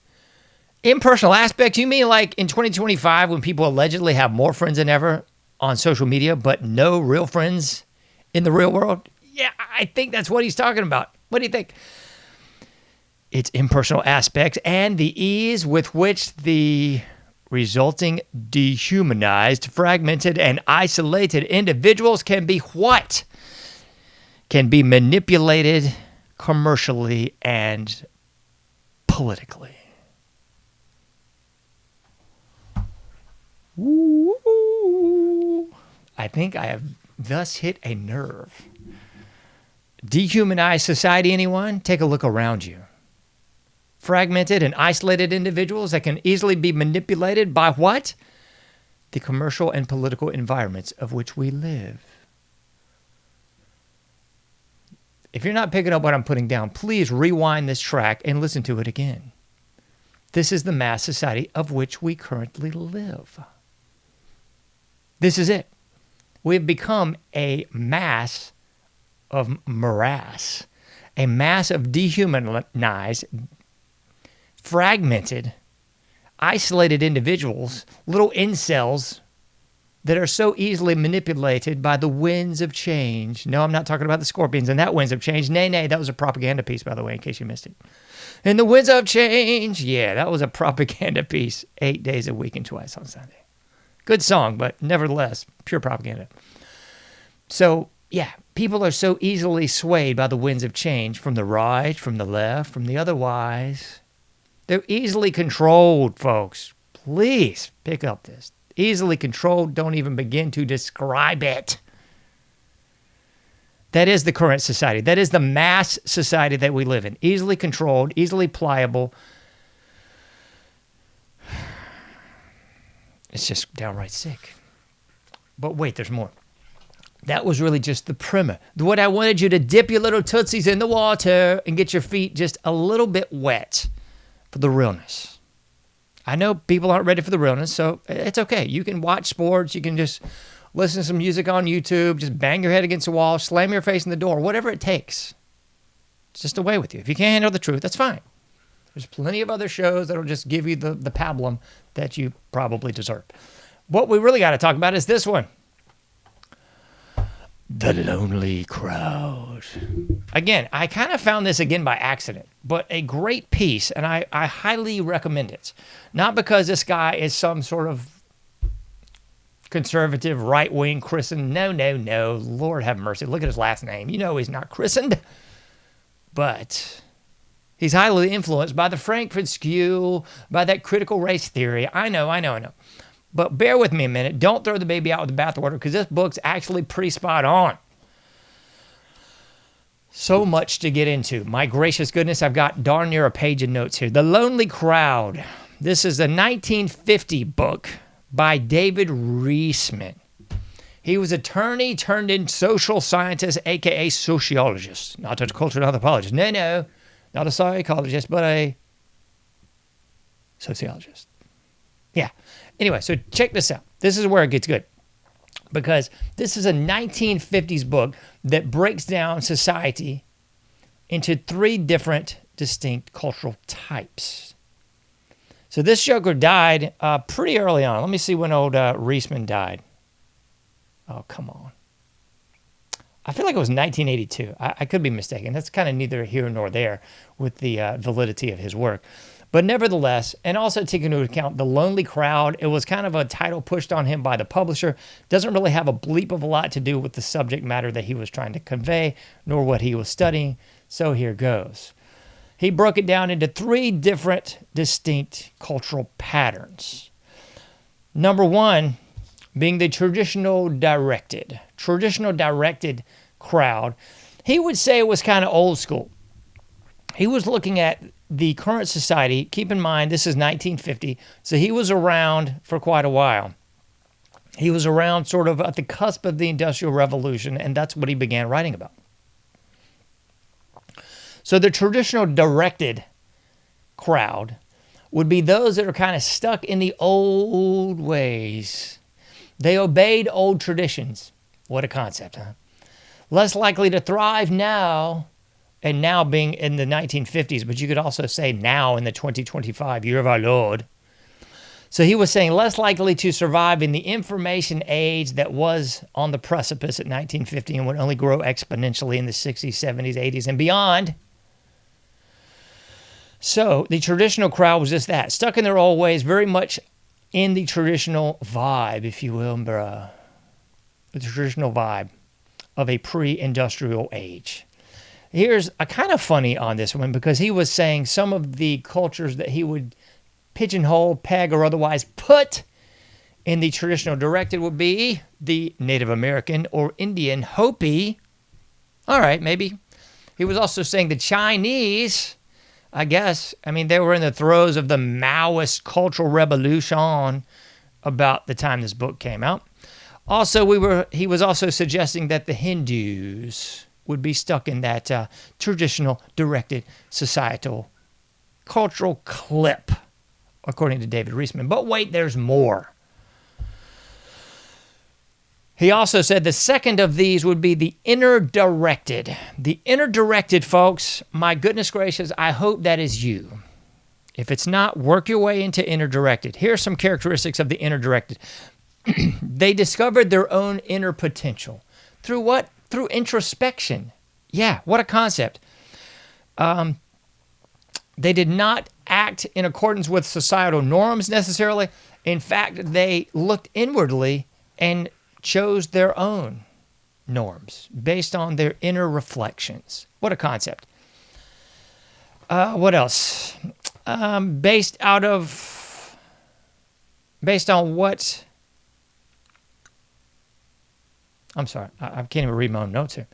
Impersonal aspects? You mean like in 2025 when people allegedly have more friends than ever on social media, but no real friends in the real world? Yeah, I think that's what he's talking about. What do you think? Its impersonal aspects and the ease with which the resulting dehumanized, fragmented, and isolated individuals can be what? Can be manipulated commercially and politically. Ooh, I think I have thus hit a nerve. Dehumanized society, anyone? Take a look around you. Fragmented and isolated individuals that can easily be manipulated by what? The commercial and political environments of which we live. If you're not picking up what I'm putting down, please rewind this track and listen to it again. This is the mass society of which we currently live. This is it. We have become a mass of morass, a mass of dehumanized, fragmented, isolated individuals, little incels that are so easily manipulated by the winds of change. No, I'm not talking about the scorpions and that winds of change. Nay, that was a propaganda piece, by the way, in case you missed it. And the winds of change, yeah, that was a propaganda piece, 8 days a week and twice on Sunday. Good song, but nevertheless, pure propaganda. So, yeah, people are so easily swayed by the winds of change from the right, from the left, from the otherwise. They're easily controlled, folks. Please pick up this. Easily controlled, don't even begin to describe it. That is the current society. That is the mass society that we live in. Easily controlled, easily pliable, It's just downright sick. But wait, there's more. That was really just the primer. What I wanted you to dip your little tootsies in the water and get your feet just a little bit wet for the realness. I know people aren't ready for the realness, so it's okay. You can watch sports. You can just listen to some music on YouTube. Just bang your head against the wall. Slam your face in the door. Whatever it takes. It's just away with you. If you can't handle the truth, that's fine. There's plenty of other shows that'll just give you the pablum that you probably deserve. What we really got to talk about is this one. The Lonely Crowd. Again, I kind of found this again by accident, but a great piece, and I highly recommend it. Not because this guy is some sort of conservative, right-wing Christian. No. Lord have mercy. Look at his last name. You know he's not christened. But he's highly influenced by the Frankfurt School, by that critical race theory. I know. But bear with me a minute. Don't throw the baby out with the bathwater, because this book's actually pretty spot on. So much to get into. My gracious goodness, I've got darn near a page of notes here. The Lonely Crowd. This is a 1950 book by David Riesman. He was attorney turned in social scientist, a.k.a. sociologist. Not a cultural anthropologist. No. Not a psychologist, but a sociologist. Yeah. Anyway, so check this out. This is where it gets good. Because this is a 1950s book that breaks down society into 3 different distinct cultural types. So this joker died pretty early on. Let me see when old Riesman died. Oh, come on. I feel like it was 1982. I could be mistaken. That's kind of neither here nor there with the validity of his work. But nevertheless, and also taking into account The Lonely Crowd, it was kind of a title pushed on him by the publisher. Doesn't really have a bleep of a lot to do with the subject matter that he was trying to convey, nor what he was studying. So here goes. He broke it down into 3 different distinct cultural patterns. Number 1 being the traditional directed crowd. He would say it was kind of old school. He was looking at the current society. Keep in mind, this is 1950, so he was around for quite a while. He was around sort of at the cusp of the Industrial Revolution, and that's what he began writing about. So the traditional directed crowd would be those that are kind of stuck in the old ways. They obeyed old traditions. What a concept, huh? Less likely to thrive now, and now being in the 1950s, but you could also say now in the 2025 year of our Lord. So he was saying less likely to survive in the information age that was on the precipice at 1950 and would only grow exponentially in the 60s, 70s, 80s, and beyond. So the traditional crowd was just that, stuck in their old ways, very much in the traditional vibe, if you will, bruh. The traditional vibe of a pre-industrial age. Here's a kind of funny on this one, because he was saying some of the cultures that he would pigeonhole, peg, or otherwise put in the traditional directed would be the Native American or Indian Hopi. All right, maybe. He was also saying the Chinese, I guess. I mean, they were in the throes of the Maoist cultural revolution about the time this book came out. Also, he was also suggesting that the Hindus would be stuck in that traditional directed societal cultural clip, according to David Riesman. But wait, there's more. He also said the second of these would be the inner directed. The inner directed, folks, my goodness gracious, I hope that is you. If it's not, work your way into inner directed. Here are some characteristics of the inner directed. They discovered their own inner potential. Through what? Through introspection. Yeah, what a concept. They did not act in accordance with societal norms necessarily. In fact, they looked inwardly and chose their own norms based on their inner reflections. What a concept. What else? Based on what? I'm sorry, I can't even read my own notes here.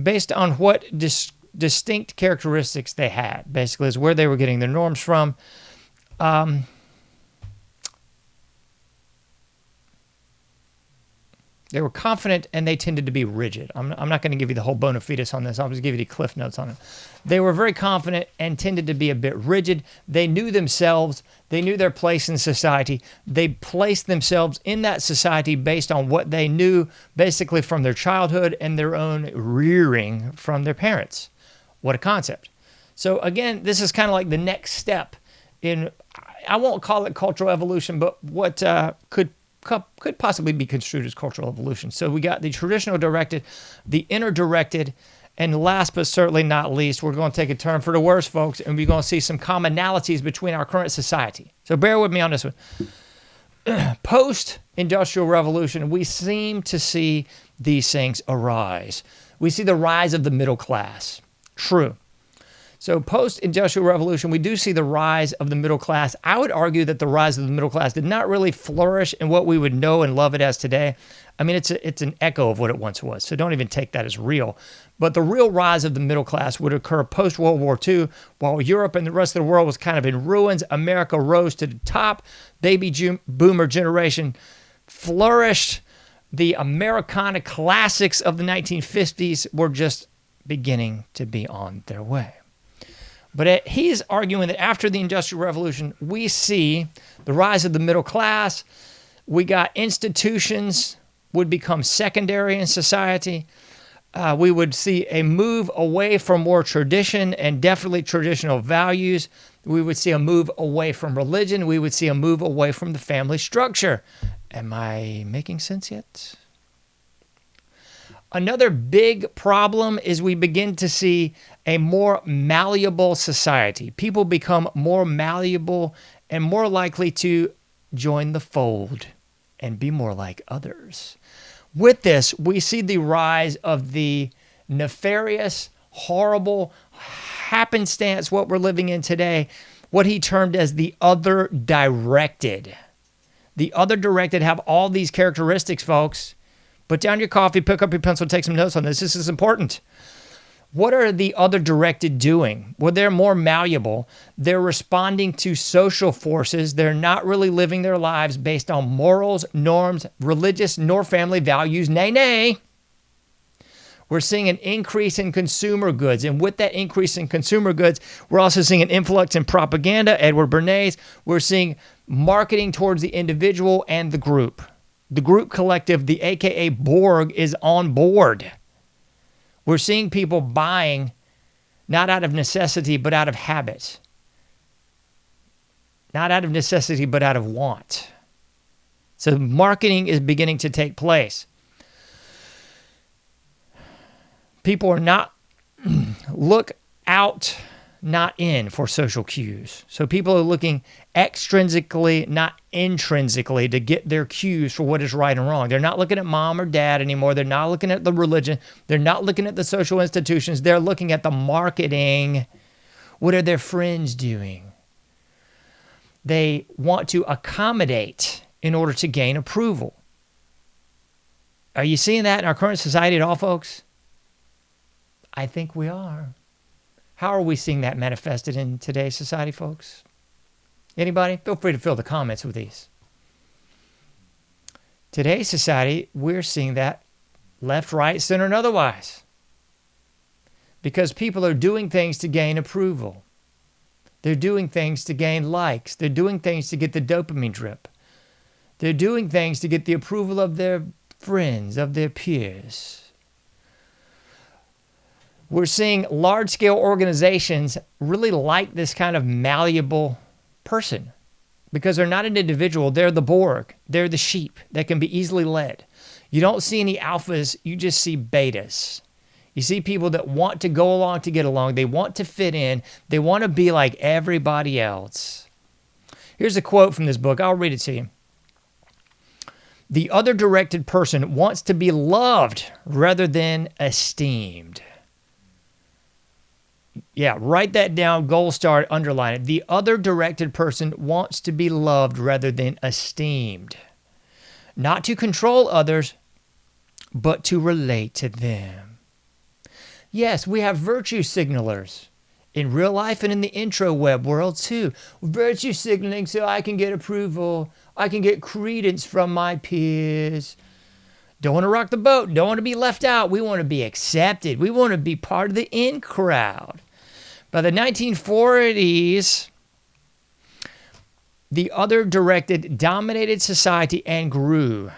Based on what distinct characteristics they had, basically, is where they were getting their norms from. They were confident and they tended to be rigid. I'm not going to give you the whole bona fides on this. I'll just give you the cliff notes on it. They were very confident and tended to be a bit rigid. They knew themselves. They knew their place in society. They placed themselves in that society based on what they knew, basically from their childhood and their own rearing from their parents. What a concept. So again, this is kind of like the next step in, I won't call it cultural evolution, but what could possibly be construed as cultural evolution. So we got the traditional directed, the inner directed, and last but certainly not least, we're going to take a turn for the worse, folks, and we're going to see some commonalities between our current society. So bear with me on this one. Post-industrial revolution, we seem to see these things arise. We see the rise of the middle class. True. So post-industrial revolution, we do see the rise of the middle class. I would argue that the rise of the middle class did not really flourish in what we would know and love it as today. I mean, it's an echo of what it once was, so don't even take that as real. But the real rise of the middle class would occur post-World War II. While Europe and the rest of the world was kind of in ruins, America rose to the top. Baby boomer generation flourished. The Americana classics of the 1950s were just beginning to be on their way. But he's arguing that after the Industrial Revolution, we see the rise of the middle class. We got institutions would become secondary in society. We would see a move away from more tradition and definitely traditional values. We would see a move away from religion. We would see a move away from the family structure. Am I making sense yet? Another big problem is we begin to see a more malleable society. People become more malleable and more likely to join the fold and be more like others. With this, we see the rise of the nefarious, horrible happenstance, what we're living in today, what he termed as the other directed. The other directed have all these characteristics, folks. Put down your coffee, pick up your pencil, take some notes on this. This is important. What are the other directed doing? Well, they're more malleable. They're responding to social forces. They're not really living their lives based on morals, norms, religious, nor family values. Nay. We're seeing an increase in consumer goods. And with that increase in consumer goods, we're also seeing an influx in propaganda. Edward Bernays. We're seeing marketing towards the individual and the group. The group collective, the AKA Borg, is on board. We're seeing people buying not out of necessity, but out of habit. Not out of necessity, but out of want. So marketing is beginning to take place. People are not look out, not in for social cues. So people are looking extrinsically, not intrinsically, to get their cues for what is right and wrong. They're not looking at mom or dad anymore. They're not looking at the religion. They're not looking at the social institutions. They're looking at the marketing. What are their friends doing? They want to accommodate in order to gain approval. Are you seeing that in our current society at all, folks? I think we are. How are we seeing that manifested in today's society, folks? Anybody? Feel free to fill the comments with these. Today's society, we're seeing that left, right, center, and otherwise. Because people are doing things to gain approval. They're doing things to gain likes. They're doing things to get the dopamine drip. They're doing things to get the approval of their friends, of their peers. We're seeing large-scale organizations really like this kind of malleable person because they're not an individual. They're the Borg. They're the sheep that can be easily led. You don't see any alphas. You just see betas. You see people that want to go along to get along. They want to fit in. They want to be like everybody else. Here's a quote from this book. I'll read it to you. The other directed person wants to be loved rather than esteemed. Yeah, write that down, gold star, underline it. The other directed person wants to be loved rather than esteemed. Not to control others, but to relate to them. Yes, we have virtue signalers in real life and in the intro web world too. Virtue signaling so I can get approval. I can get credence from my peers. Don't want to rock the boat. Don't want to be left out. We want to be accepted. We want to be part of the in crowd. By the 1940s, the other-directed dominated society and grew,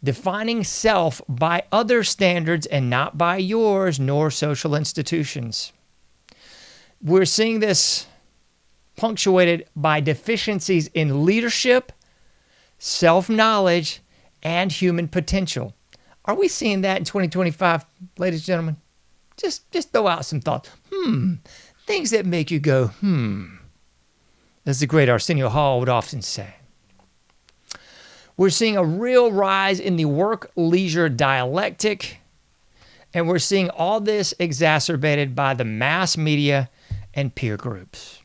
defining self by other standards and not by yours nor social institutions. We're seeing this punctuated by deficiencies in leadership, self-knowledge, and human potential. Are we seeing that in 2025, ladies and gentlemen? Just throw out some thoughts. Things that make you go, as the great Arsenio Hall would often say. We're seeing a real rise in the work-leisure dialectic, and we're seeing all this exacerbated by the mass media and peer groups.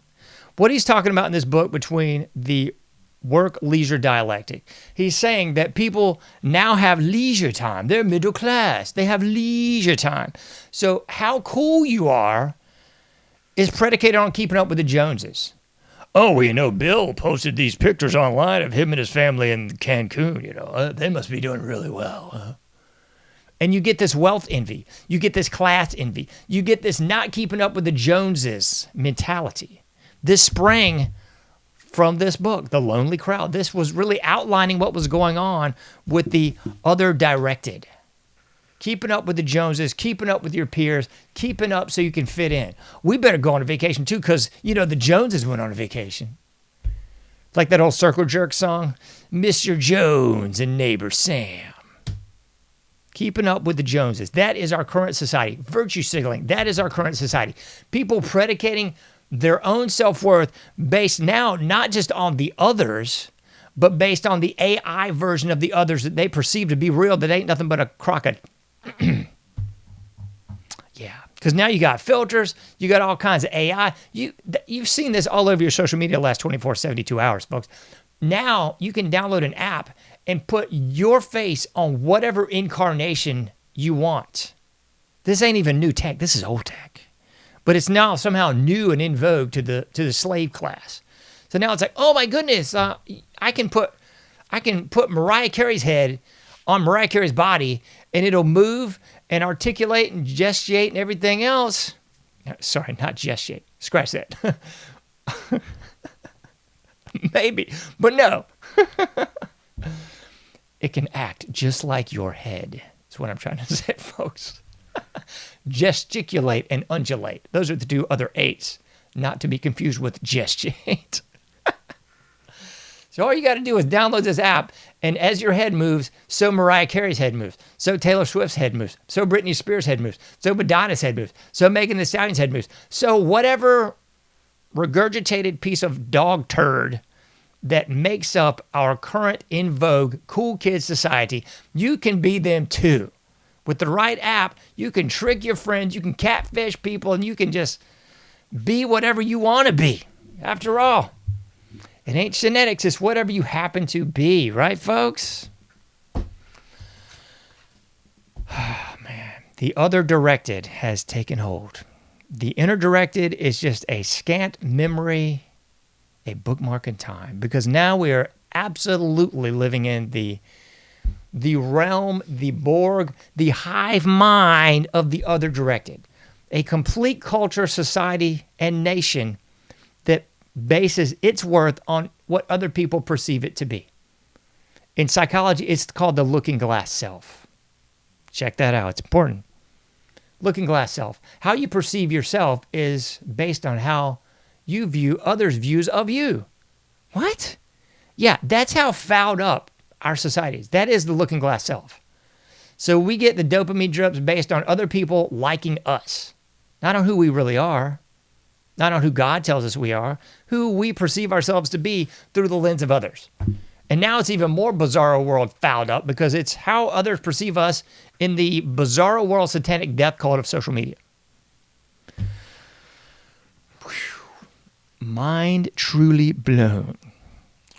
What he's talking about in this book between the work-leisure dialectic, he's saying that people now have leisure time. They're middle class. They have leisure time. So how cool you are is predicated on keeping up with the Joneses. Oh, well, you know, Bill posted these pictures online of him and his family in Cancun. You know, they must be doing really well. And you get this wealth envy. You get this class envy. You get this not keeping up with the Joneses mentality. This sprang from this book, The Lonely Crowd. This was really outlining what was going on with the other directed. Keeping up with the Joneses, keeping up with your peers, keeping up so you can fit in. We better go on a vacation too because, you know, the Joneses went on a vacation. It's like that old Circle Jerk song, Mr. Jones and Neighbor Sam. Keeping up with the Joneses. That is our current society. Virtue signaling. That is our current society. People predicating their own self-worth based now not just on the others, but based on the AI version of the others that they perceive to be real that ain't nothing but a crocodile. Yeah, because now you got filters, you got all kinds of AI. You've seen this all over your social media the last 24, 72 hours, folks. Now you can download an app and put your face on whatever incarnation you want. This ain't even new tech. This is old tech. But it's now somehow new and in vogue to the slave class. So now it's like, oh my goodness, I can put Mariah Carey's head on Mariah Carey's body, and it'll move and articulate and gestate and everything else. Sorry, not gestate. Scratch that. Maybe, but no. It can act just like your head. That's what I'm trying to say, folks. Gesticulate and undulate. Those are the two other A's, not to be confused with gestate. So all you got to do is download this app, and as your head moves, so Mariah Carey's head moves, so Taylor Swift's head moves, so Britney Spears' head moves, so Madonna's head moves, so Megan Thee Stallion's head moves. So whatever regurgitated piece of dog turd that makes up our current in vogue cool kid society, you can be them too. With the right app, you can trick your friends, you can catfish people, and you can just be whatever you want to be. After all, it ain't genetics, it's whatever you happen to be, right, folks? Oh, man. The other directed has taken hold. The inner directed is just a scant memory, a bookmark in time, because now we are absolutely living in the realm, the Borg, the hive mind of the other directed. A complete culture, society, and nation that bases its worth on what other people perceive it to be. In psychology, it's called the looking glass self. Check that out. It's important. Looking glass self. How you perceive yourself is based on how you view others' views of you. What? Yeah, that's how fouled up our society is. That is the looking glass self. So we get the dopamine drips based on other people liking us, not on who we really are, not on who God tells us we are, who we perceive ourselves to be through the lens of others. And now it's even more bizarro world fouled up because it's how others perceive us in the bizarro world satanic death cult of social media. Mind truly blown.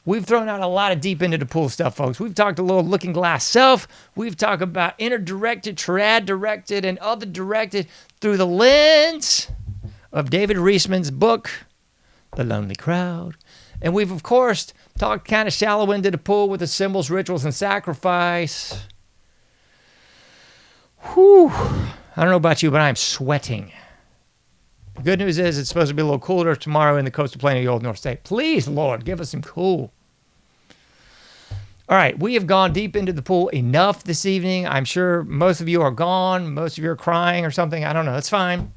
We've thrown out a lot of deep into the pool stuff, folks. We've talked a little looking glass self. We've talked about inner directed, trad directed, and other directed through the lens of David Riesman's book, The Lonely Crowd. And we've, of course, talked kind of shallow into the pool with the symbols, rituals, and sacrifice. Whew. I don't know about you, but I'm sweating. The good news is it's supposed to be a little cooler tomorrow in the coastal plain of the Old North State. Please, Lord, give us some cool. All right, we have gone deep into the pool enough this evening. I'm sure most of you are gone. Most of you are crying or something. I don't know. That's fine.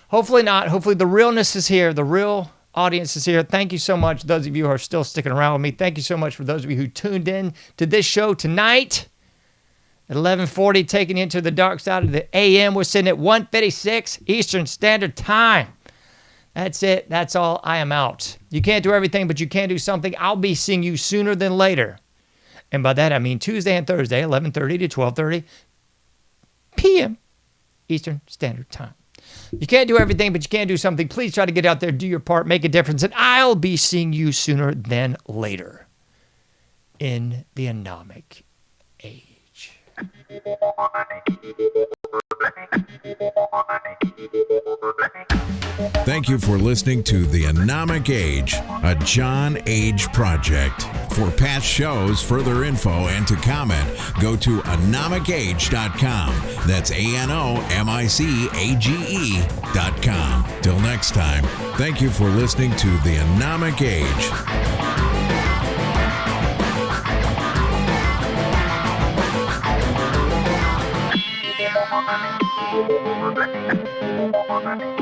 Hopefully not. Hopefully the realness is here. The real audience is here. Thank you so much, those of you who are still sticking around with me. Thank you so much for those of you who tuned in to this show tonight at 11:40, taking you into the dark side of the AM. We're sitting at 1:56 Eastern Standard Time. That's it. That's all. I am out. You can't do everything, but you can do something. I'll be seeing you sooner than later. And by that, I mean Tuesday and Thursday, 11:30 to 12:30 p.m. Eastern Standard Time. You can't do everything, but you can do something. Please try to get out there, do your part, make a difference, and I'll be seeing you sooner than later in the Anomic Age. Thank you for listening to The Anomic Age, a JohnAge project. For past shows, further info, and to comment, go to AnomicAge.com. That's AnomicAge.com. Till next time, thank you for listening to The Anomic Age. Thank you.